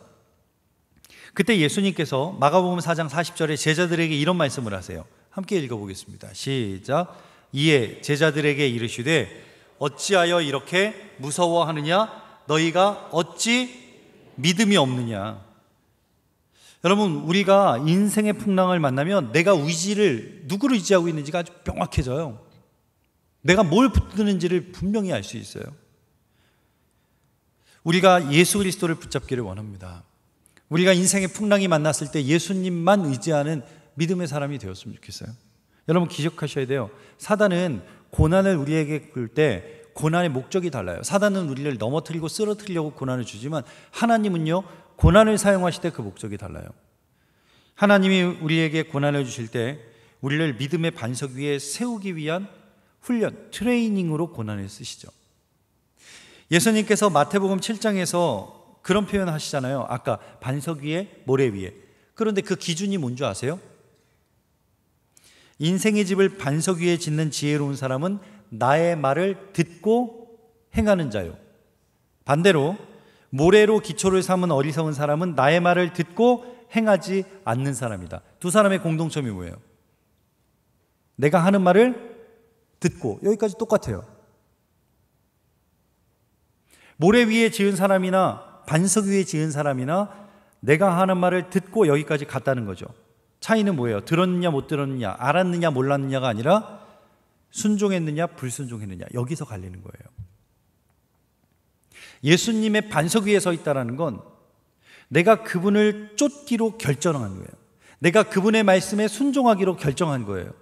그때 예수님께서 마가복음 4장 40절에 제자들에게 이런 말씀을 하세요. 함께 읽어보겠습니다. 시작. 이에 제자들에게 이르시되 어찌하여 이렇게 무서워하느냐? 너희가 어찌 믿음이 없느냐? 여러분, 우리가 인생의 풍랑을 만나면 내가 누구를 의지하고 있는지가 아주 명확해져요. 내가 뭘 붙드는지를 분명히 알 수 있어요. 우리가 예수 그리스도를 붙잡기를 원합니다. 우리가 인생의 풍랑이 만났을 때 예수님만 의지하는 믿음의 사람이 되었으면 좋겠어요. 여러분, 기억하셔야 돼요. 사단은 고난을 우리에게 줄 때 고난의 목적이 달라요. 사단은 우리를 넘어뜨리고 쓰러뜨리려고 고난을 주지만 하나님은요, 고난을 사용하실 때 그 목적이 달라요. 하나님이 우리에게 고난을 주실 때 우리를 믿음의 반석 위에 세우기 위한 훈련, 트레이닝으로 고난을 쓰시죠. 예수님께서 마태복음 7장에서 그런 표현 하시잖아요. 아까 반석 위에, 모래 위에. 그런데 그 기준이 뭔지 아세요? 인생의 집을 반석 위에 짓는 지혜로운 사람은 나의 말을 듣고 행하는 자요. 반대로 모래로 기초를 삼은 어리석은 사람은 나의 말을 듣고 행하지 않는 사람이다. 두 사람의 공동점이 뭐예요? 내가 하는 말을 듣고, 여기까지 똑같아요. 모래 위에 지은 사람이나 반석 위에 지은 사람이나 내가 하는 말을 듣고 여기까지 갔다는 거죠. 차이는 뭐예요? 들었느냐 못 들었느냐, 알았느냐 몰랐느냐가 아니라 순종했느냐 불순종했느냐, 여기서 갈리는 거예요. 예수님의 반석 위에 서 있다는 건 내가 그분을 쫓기로 결정한 거예요. 내가 그분의 말씀에 순종하기로 결정한 거예요.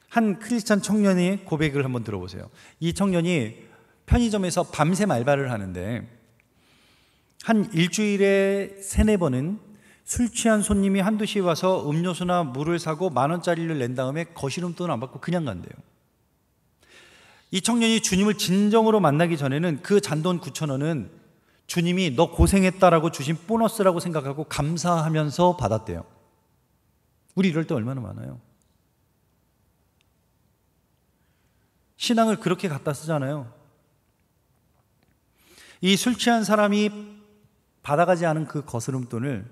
한 크리스찬 청년이 고백을 한번 들어보세요. 이 청년이 편의점에서 밤새 알바를 하는데 한 일주일에 3-4번은 술 취한 손님이 한두 시 와서 음료수나 물을 사고 10,000원짜리를 낸 다음에 거시름돈을 안 받고 그냥 간대요. 이 청년이 주님을 진정으로 만나기 전에는 그 잔돈 9,000원은 주님이 너 고생했다라고 주신 보너스라고 생각하고 감사하면서 받았대요. 우리 이럴 때 얼마나 많아요. 신앙을 그렇게 갖다 쓰잖아요. 이 술 취한 사람이 받아가지 않은 그 거스름돈을,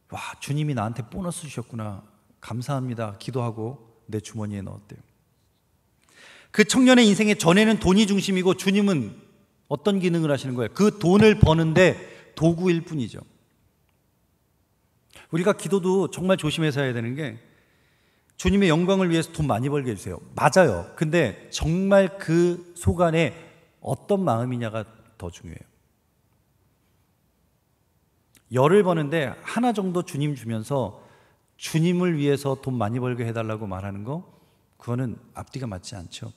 와, 주님이 나한테 보너스 주셨구나, 감사합니다 기도하고 내 주머니에 넣었대요. 그 청년의 인생에 전에는 돈이 중심이고 주님은 어떤 기능을 하시는 거예요? 그 돈을 버는데 도구일 뿐이죠. 우리가 기도도 정말 조심해서 해야 되는 게, 주님의 영광을 위해서 돈 많이 벌게 해주세요. 맞아요. 근데 정말 그 속안에 어떤 마음이냐가 더 중요해요. 열을 버는데 하나 정도 주님 주면서 주님을 위해서 돈 많이 벌게 해달라고 말하는 거, 그거는 앞뒤가 맞지 않죠.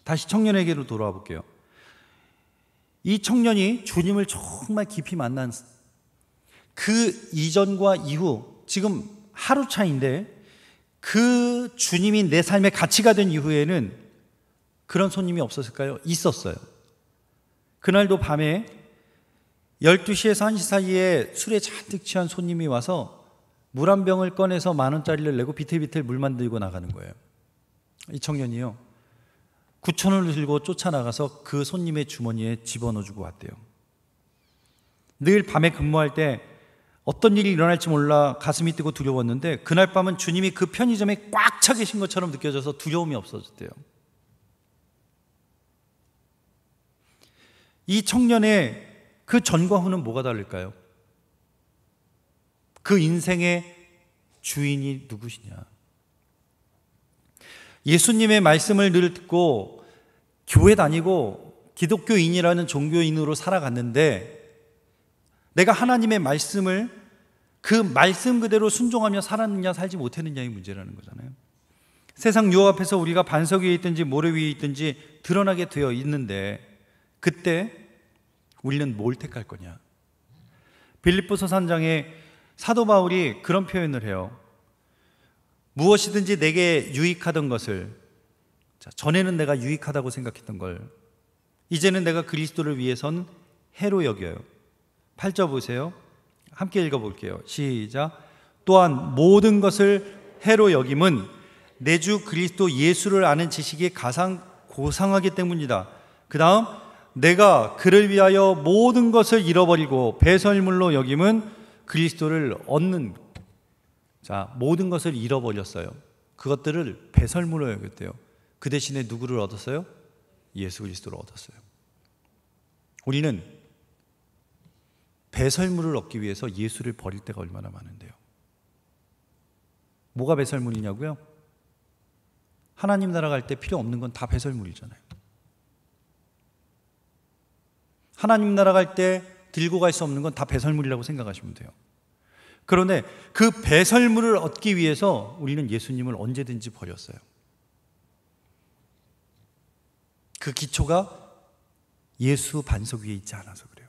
다시 청년에게로 돌아와 볼게요. 이 청년이 주님을 정말 깊이 만난 그 이전과 이후, 지금 하루 차이인데 그 주님이 내 삶의 가치가 된 이후에는 그런 손님이 없었을까요? 있었어요. 그날도 밤에 12시에서 1시 사이에 술에 잔뜩 취한 손님이 와서 물 한 병을 꺼내서 10,000원짜리를 내고 비틀비틀 물만 들고 나가는 거예요. 이 청년이요, 9,000원을 들고 쫓아나가서 그 손님의 주머니에 집어넣어주고 왔대요. 늘 밤에 근무할 때 어떤 일이 일어날지 몰라 가슴이 뛰고 두려웠는데 그날 밤은 주님이 그 편의점에 꽉 차 계신 것처럼 느껴져서 두려움이 없어졌대요. 이 청년의 그 전과 후는 뭐가 다를까요? 그 인생의 주인이 누구시냐? 예수님의 말씀을 늘 듣고 교회 다니고 기독교인이라는 종교인으로 살아갔는데 내가 하나님의 말씀을 그 말씀 그대로 순종하며 살았느냐 살지 못했느냐의 문제라는 거잖아요. 세상 유혹 앞에서 우리가 반석 위에 있든지 모래 위에 있든지 드러나게 되어 있는데, 그때 우리는 뭘 택할 거냐? 빌립보서 3장에 사도 바울이 그런 표현을 해요. 무엇이든지 내게 유익하던 것을, 전에는 내가 유익하다고 생각했던 걸 이제는 내가 그리스도를 위해선 해로 여겨요. 8절 보세요. 함께 읽어볼게요. 시작. 또한 모든 것을 해로 여김은 내 주 그리스도 예수를 아는 지식이 가장 고상하기 때문이다. 그 다음, 내가 그를 위하여 모든 것을 잃어버리고 배설물로 여김은 그리스도를 얻는. 자, 모든 것을 잃어버렸어요. 그것들을 배설물로 여겼대요. 그 대신에 누구를 얻었어요? 예수 그리스도를 얻었어요. 우리는 배설물을 얻기 위해서 예수를 버릴 때가 얼마나 많은데요. 뭐가 배설물이냐고요? 하나님 나라 갈 때 필요 없는 건 다 배설물이잖아요. 하나님 나라 갈 때 들고 갈 수 없는 건 다 배설물이라고 생각하시면 돼요. 그런데 그 배설물을 얻기 위해서 우리는 예수님을 언제든지 버렸어요. 그 기초가 예수 반석 위에 있지 않아서 그래요.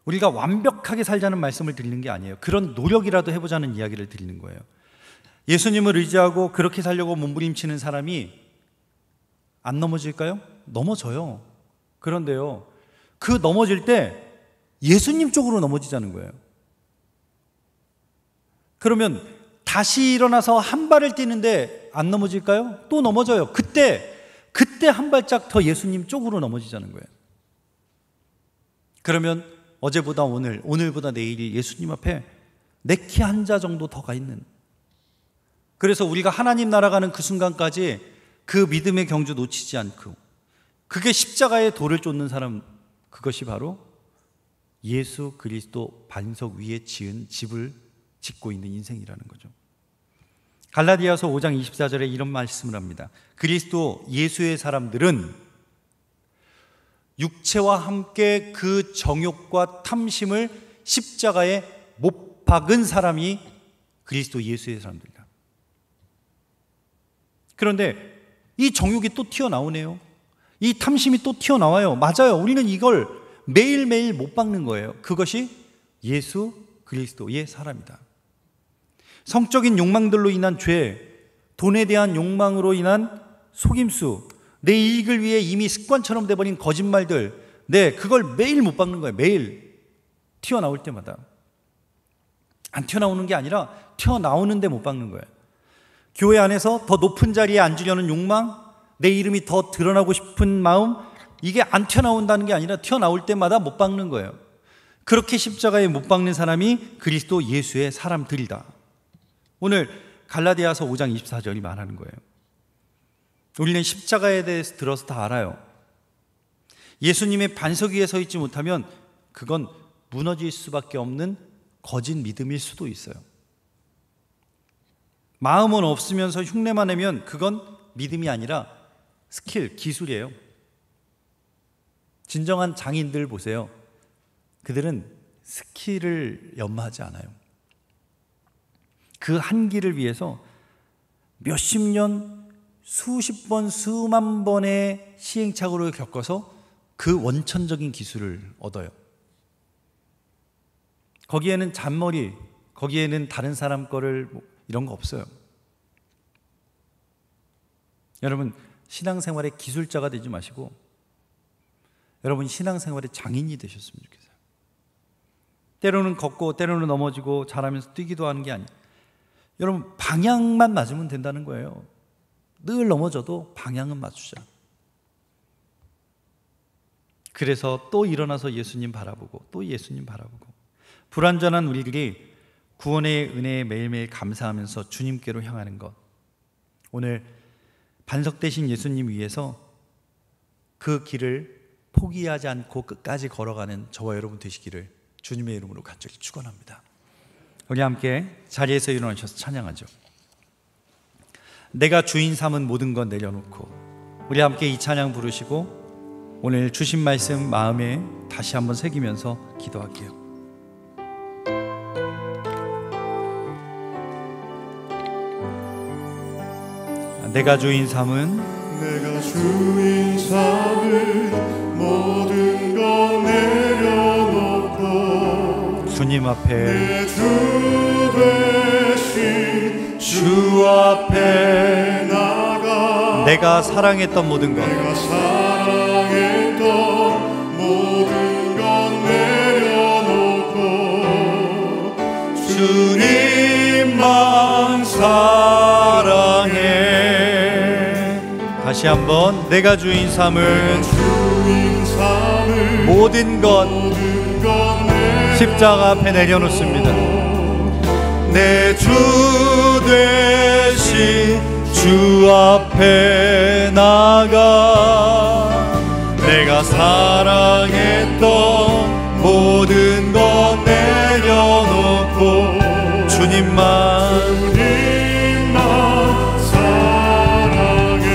우리가 완벽하게 살자는 말씀을 드리는 게 아니에요. 그런 노력이라도 해보자는 이야기를 드리는 거예요. 예수님을 의지하고 그렇게 살려고 몸부림치는 사람이 안 넘어질까요? 넘어져요. 그런데요, 그 넘어질 때 예수님 쪽으로 넘어지자는 거예요. 그러면 다시 일어나서 한 발을 뛰는데 안 넘어질까요? 또 넘어져요. 그때 한 발짝 더 예수님 쪽으로 넘어지자는 거예요. 그러면 어제보다 오늘, 오늘보다 내일이 예수님 앞에 내 키 한 자 정도 더 가 있는. 그래서 우리가 하나님 나라 가는 그 순간까지 그 믿음의 경주 놓치지 않고, 그게 십자가의 돌을 쫓는 사람, 그것이 바로 예수 그리스도 반석 위에 지은 집을 짓고 있는 인생이라는 거죠. 갈라디아서 5장 24절에 이런 말씀을 합니다. 그리스도 예수의 사람들은 육체와 함께 그 정욕과 탐심을 십자가에 못 박은 사람이 그리스도 예수의 사람들이다. 그런데 이 정욕이 또 튀어나오네요. 이 탐심이 또 튀어나와요. 맞아요. 우리는 이걸 매일매일 못 박는 거예요. 그것이 예수 그리스도의 사람이다. 성적인 욕망들로 인한 죄, 돈에 대한 욕망으로 인한 속임수, 내 이익을 위해 이미 습관처럼 돼버린 거짓말들, 그걸 매일 못 박는 거예요. 매일 튀어나올 때마다. 안 튀어나오는 게 아니라 튀어나오는데 못 박는 거예요. 교회 안에서 더 높은 자리에 앉으려는 욕망, 내 이름이 더 드러나고 싶은 마음, 이게 안 튀어나온다는 게 아니라 튀어나올 때마다 못 박는 거예요. 그렇게 십자가에 못 박는 사람이 그리스도 예수의 사람들이다. 오늘 갈라디아서 5장 24절이 말하는 거예요. 우리는 십자가에 대해서 들어서 다 알아요. 예수님의 반석 위에 서 있지 못하면 그건 무너질 수밖에 없는 거짓 믿음일 수도 있어요. 마음은 없으면서 흉내만 내면 그건 믿음이 아니라 스킬, 기술이에요. 진정한 장인들 보세요. 그들은 스킬을 연마하지 않아요. 그 한 길을 위해서 몇십 년, 수십 번, 수만 번의 시행착오를 겪어서 그 원천적인 기술을 얻어요. 거기에는 잔머리, 거기에는 다른 사람 거를 이런 거 없어요. 여러분, 신앙생활의 기술자가 되지 마시고 여러분 신앙생활의 장인이 되셨으면 좋겠어요. 때로는 걷고 때로는 넘어지고 잘하면서 뛰기도 하는 게 아니에요. 여러분, 방향만 맞으면 된다는 거예요. 늘 넘어져도 방향은 맞추자. 그래서 또 일어나서 예수님 바라보고 또 예수님 바라보고, 불완전한 우리들이 구원의 은혜에 매일매일 감사하면서 주님께로 향하는 것, 오늘 반석 되신 예수님 위해서 그 길을 포기하지 않고 끝까지 걸어가는 저와 여러분 되시기를 주님의 이름으로 간절히 축원합니다. 우리 함께 자리에서 일어나셔서 찬양하죠. 내가 주인 삼은 모든 것 내려놓고, 우리 함께 이 찬양 부르시고 오늘 주신 말씀 마음에 다시 한번 새기면서 기도할게요. 내가 주인 삼은 내가 주인 삼을 모든 것 내려놓고 주님 앞에 내 주 되신 주 앞에 나가 내가 사랑했던 모든 것 내가 사랑했던 모든 것 내려놓고 주님만 사랑해. 다시 한번 내가 주인 삼을 모든 것 십자가 앞에 내려놓습니다. 내 주 되신 주 앞에 나가 내가 사랑했던 모든 것 내려놓고 주님만 사랑해.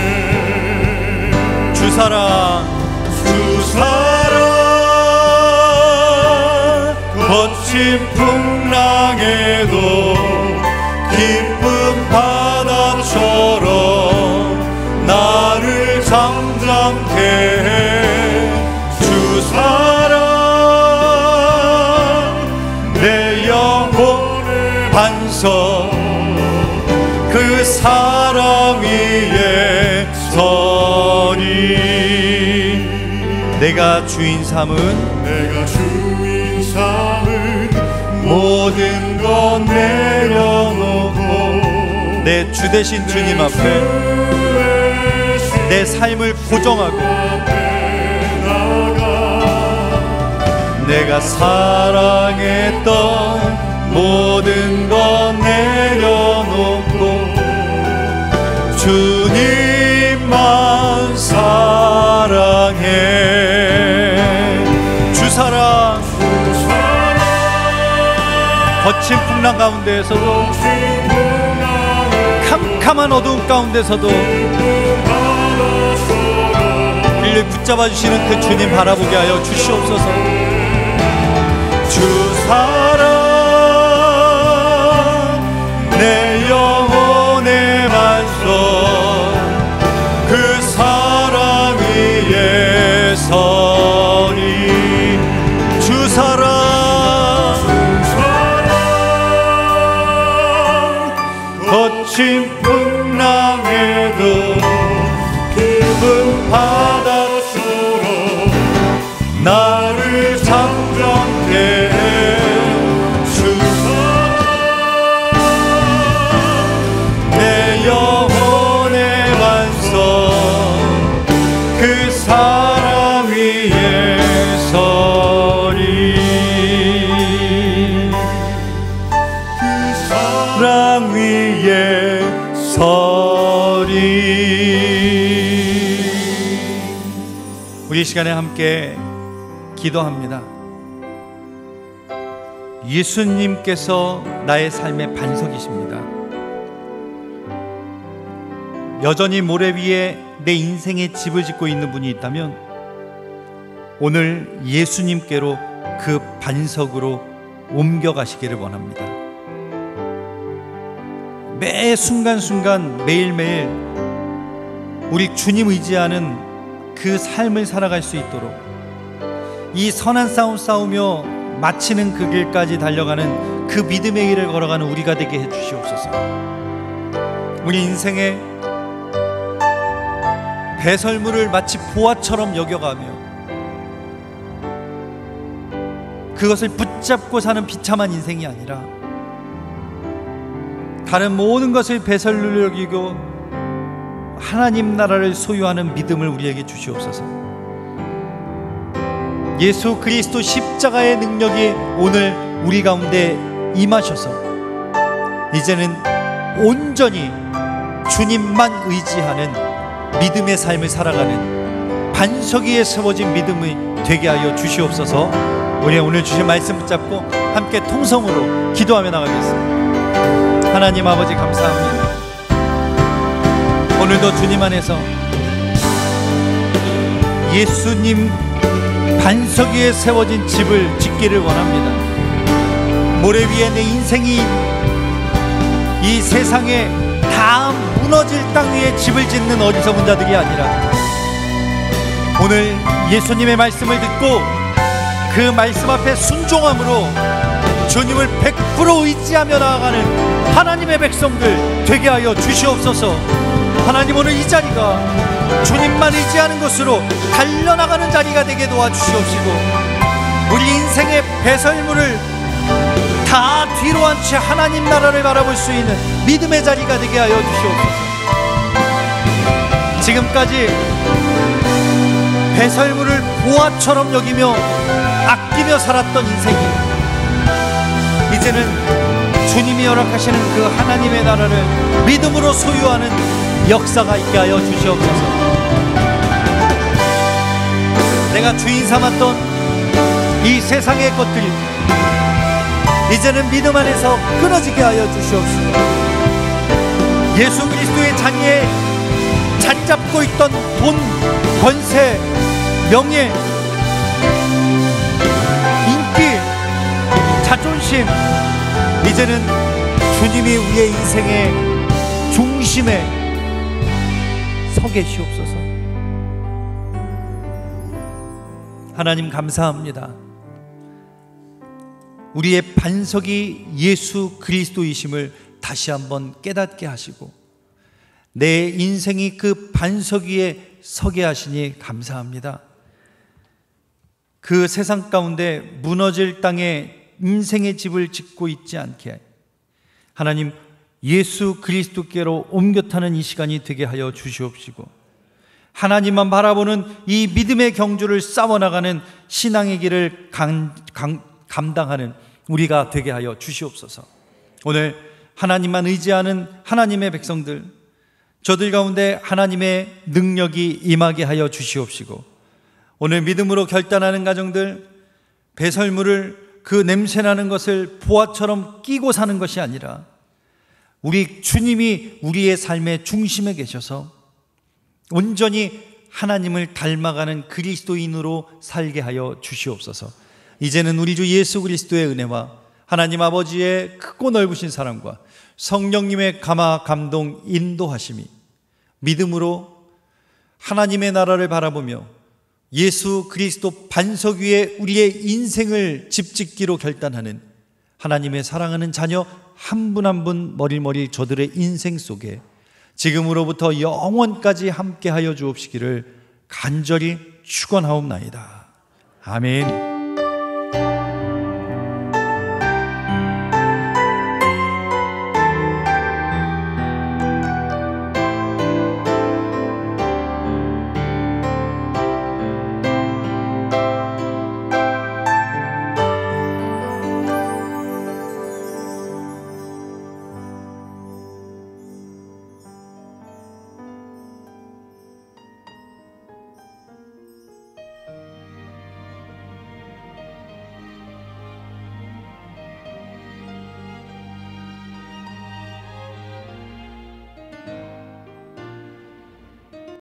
주 사랑 거친 풍랑에도 기쁜 바다처럼 나를 잠잠케 해. 주 사랑 내 영혼의 반석 그 사랑 위에 서리. 내가 주인 삼은 모든 것 내려놓고 내 주 되신 주님 앞에 내 삶을 고정하고 내가 사랑했던 모든 것 내려놓고 주님만 사랑해. 주 사랑 거친 풍랑 가운데에서도 캄캄한 어두움 가운데서도 우리를 붙잡아 주시는 그 주님 바라보게 하여 주시옵소서. 주 사랑 내 영혼의 반석 그 사랑 위에 서리. 주 사랑 거친 풍랑에도 깊은 바다처럼 나를 잠잠케 해. 주 사랑 내 영혼의 반석 그 사랑 위에 서리. 그 사랑 위에 서리. 우리 이 시간에 함께 기도합니다. 예수님께서 나의 삶의 반석이십니다. 여전히 모래 위에 내 인생의 집을 짓고 있는 분이 있다면 오늘 예수님께로 그 반석으로 옮겨가시기를 원합니다. 매 순간순간 매일매일 우리 주님 의지하는 그 삶을 살아갈 수 있도록 이 선한 싸움 싸우며 마치는 그 길까지 달려가는 그 믿음의 길을 걸어가는 우리가 되게 해주시옵소서. 우리 인생에 배설물을 마치 보화처럼 여겨가며 그것을 붙잡고 사는 비참한 인생이 아니라 다른 모든 것을 배설물로 여기고 하나님 나라를 소유하는 믿음을 우리에게 주시옵소서. 예수 그리스도 십자가의 능력이 오늘 우리 가운데 임하셔서 이제는 온전히 주님만 의지하는 믿음의 삶을 살아가는 반석 위에 세워진 믿음이 되게 하여 주시옵소서. 우리 오늘 주신 말씀 붙잡고 함께 통성으로 기도하며 나가겠습니다. 하나님 아버지 감사합니다. 오늘도 주님 안에서 예수님 반석 위에 세워진 집을 짓기를 원합니다. 모래 위에 내 인생이 이 세상에 다 무너질 땅 위에 집을 짓는 어리석은 자들이 아니라 오늘 예수님의 말씀을 듣고 그 말씀 앞에 순종함으로 주님을 100% 의지하며 나아가는 하나님의 백성들 되게 하여 주시옵소서. 하나님, 오늘 이 자리가 주님만 의지하는 것으로 달려나가는 자리가 되게 도와주시옵시고, 우리 인생의 배설물을 다 뒤로 한 채 하나님 나라를 바라볼 수 있는 믿음의 자리가 되게 하여 주시옵소서. 지금까지 배설물을 보화처럼 여기며 아끼며 살았던 인생이 이제는 주님이 허락하시는 그 하나님의 나라를 믿음으로 소유하는 역사가 있게 하여 주시옵소서. 내가 주인 삼았던 이 세상의 것들이 이제는 믿음 안에서 끊어지게 하여 주시옵소서. 예수 그리스도의 자리에 자리 잡고 있던 돈, 권세, 명예, 인기, 자존심, 이제는 주님이 우리의 인생의 중심에 서 계시옵소서. 하나님, 감사합니다. 우리의 반석이 예수 그리스도이심을 다시 한번 깨닫게 하시고 내 인생이 그 반석 위에 서게 하시니 감사합니다. 그 세상 가운데 무너질 땅에 인생의 집을 짓고 있지 않게 하나님, 예수 그리스도께로 옮겨 타는 이 시간이 되게 하여 주시옵시고, 하나님만 바라보는 이 믿음의 경주를 싸워나가는 신앙의 길을 감당하는 우리가 되게 하여 주시옵소서. 오늘 하나님만 의지하는 하나님의 백성들, 저들 가운데 하나님의 능력이 임하게 하여 주시옵시고, 오늘 믿음으로 결단하는 가정들, 배설물을 그 냄새나는 것을 보화처럼 끼고 사는 것이 아니라 우리 주님이 우리의 삶의 중심에 계셔서 온전히 하나님을 닮아가는 그리스도인으로 살게 하여 주시옵소서. 이제는 우리 주 예수 그리스도의 은혜와 하나님 아버지의 크고 넓으신 사랑과 성령님의 감화 감동 인도하심이 믿음으로 하나님의 나라를 바라보며 예수 그리스도 반석 위에 우리의 인생을 집짓기로 결단하는 하나님의 사랑하는 자녀 한 분 한 분 머리머리 저들의 인생 속에 지금으로부터 영원까지 함께하여 주옵시기를 간절히 축원하옵나이다. 아멘.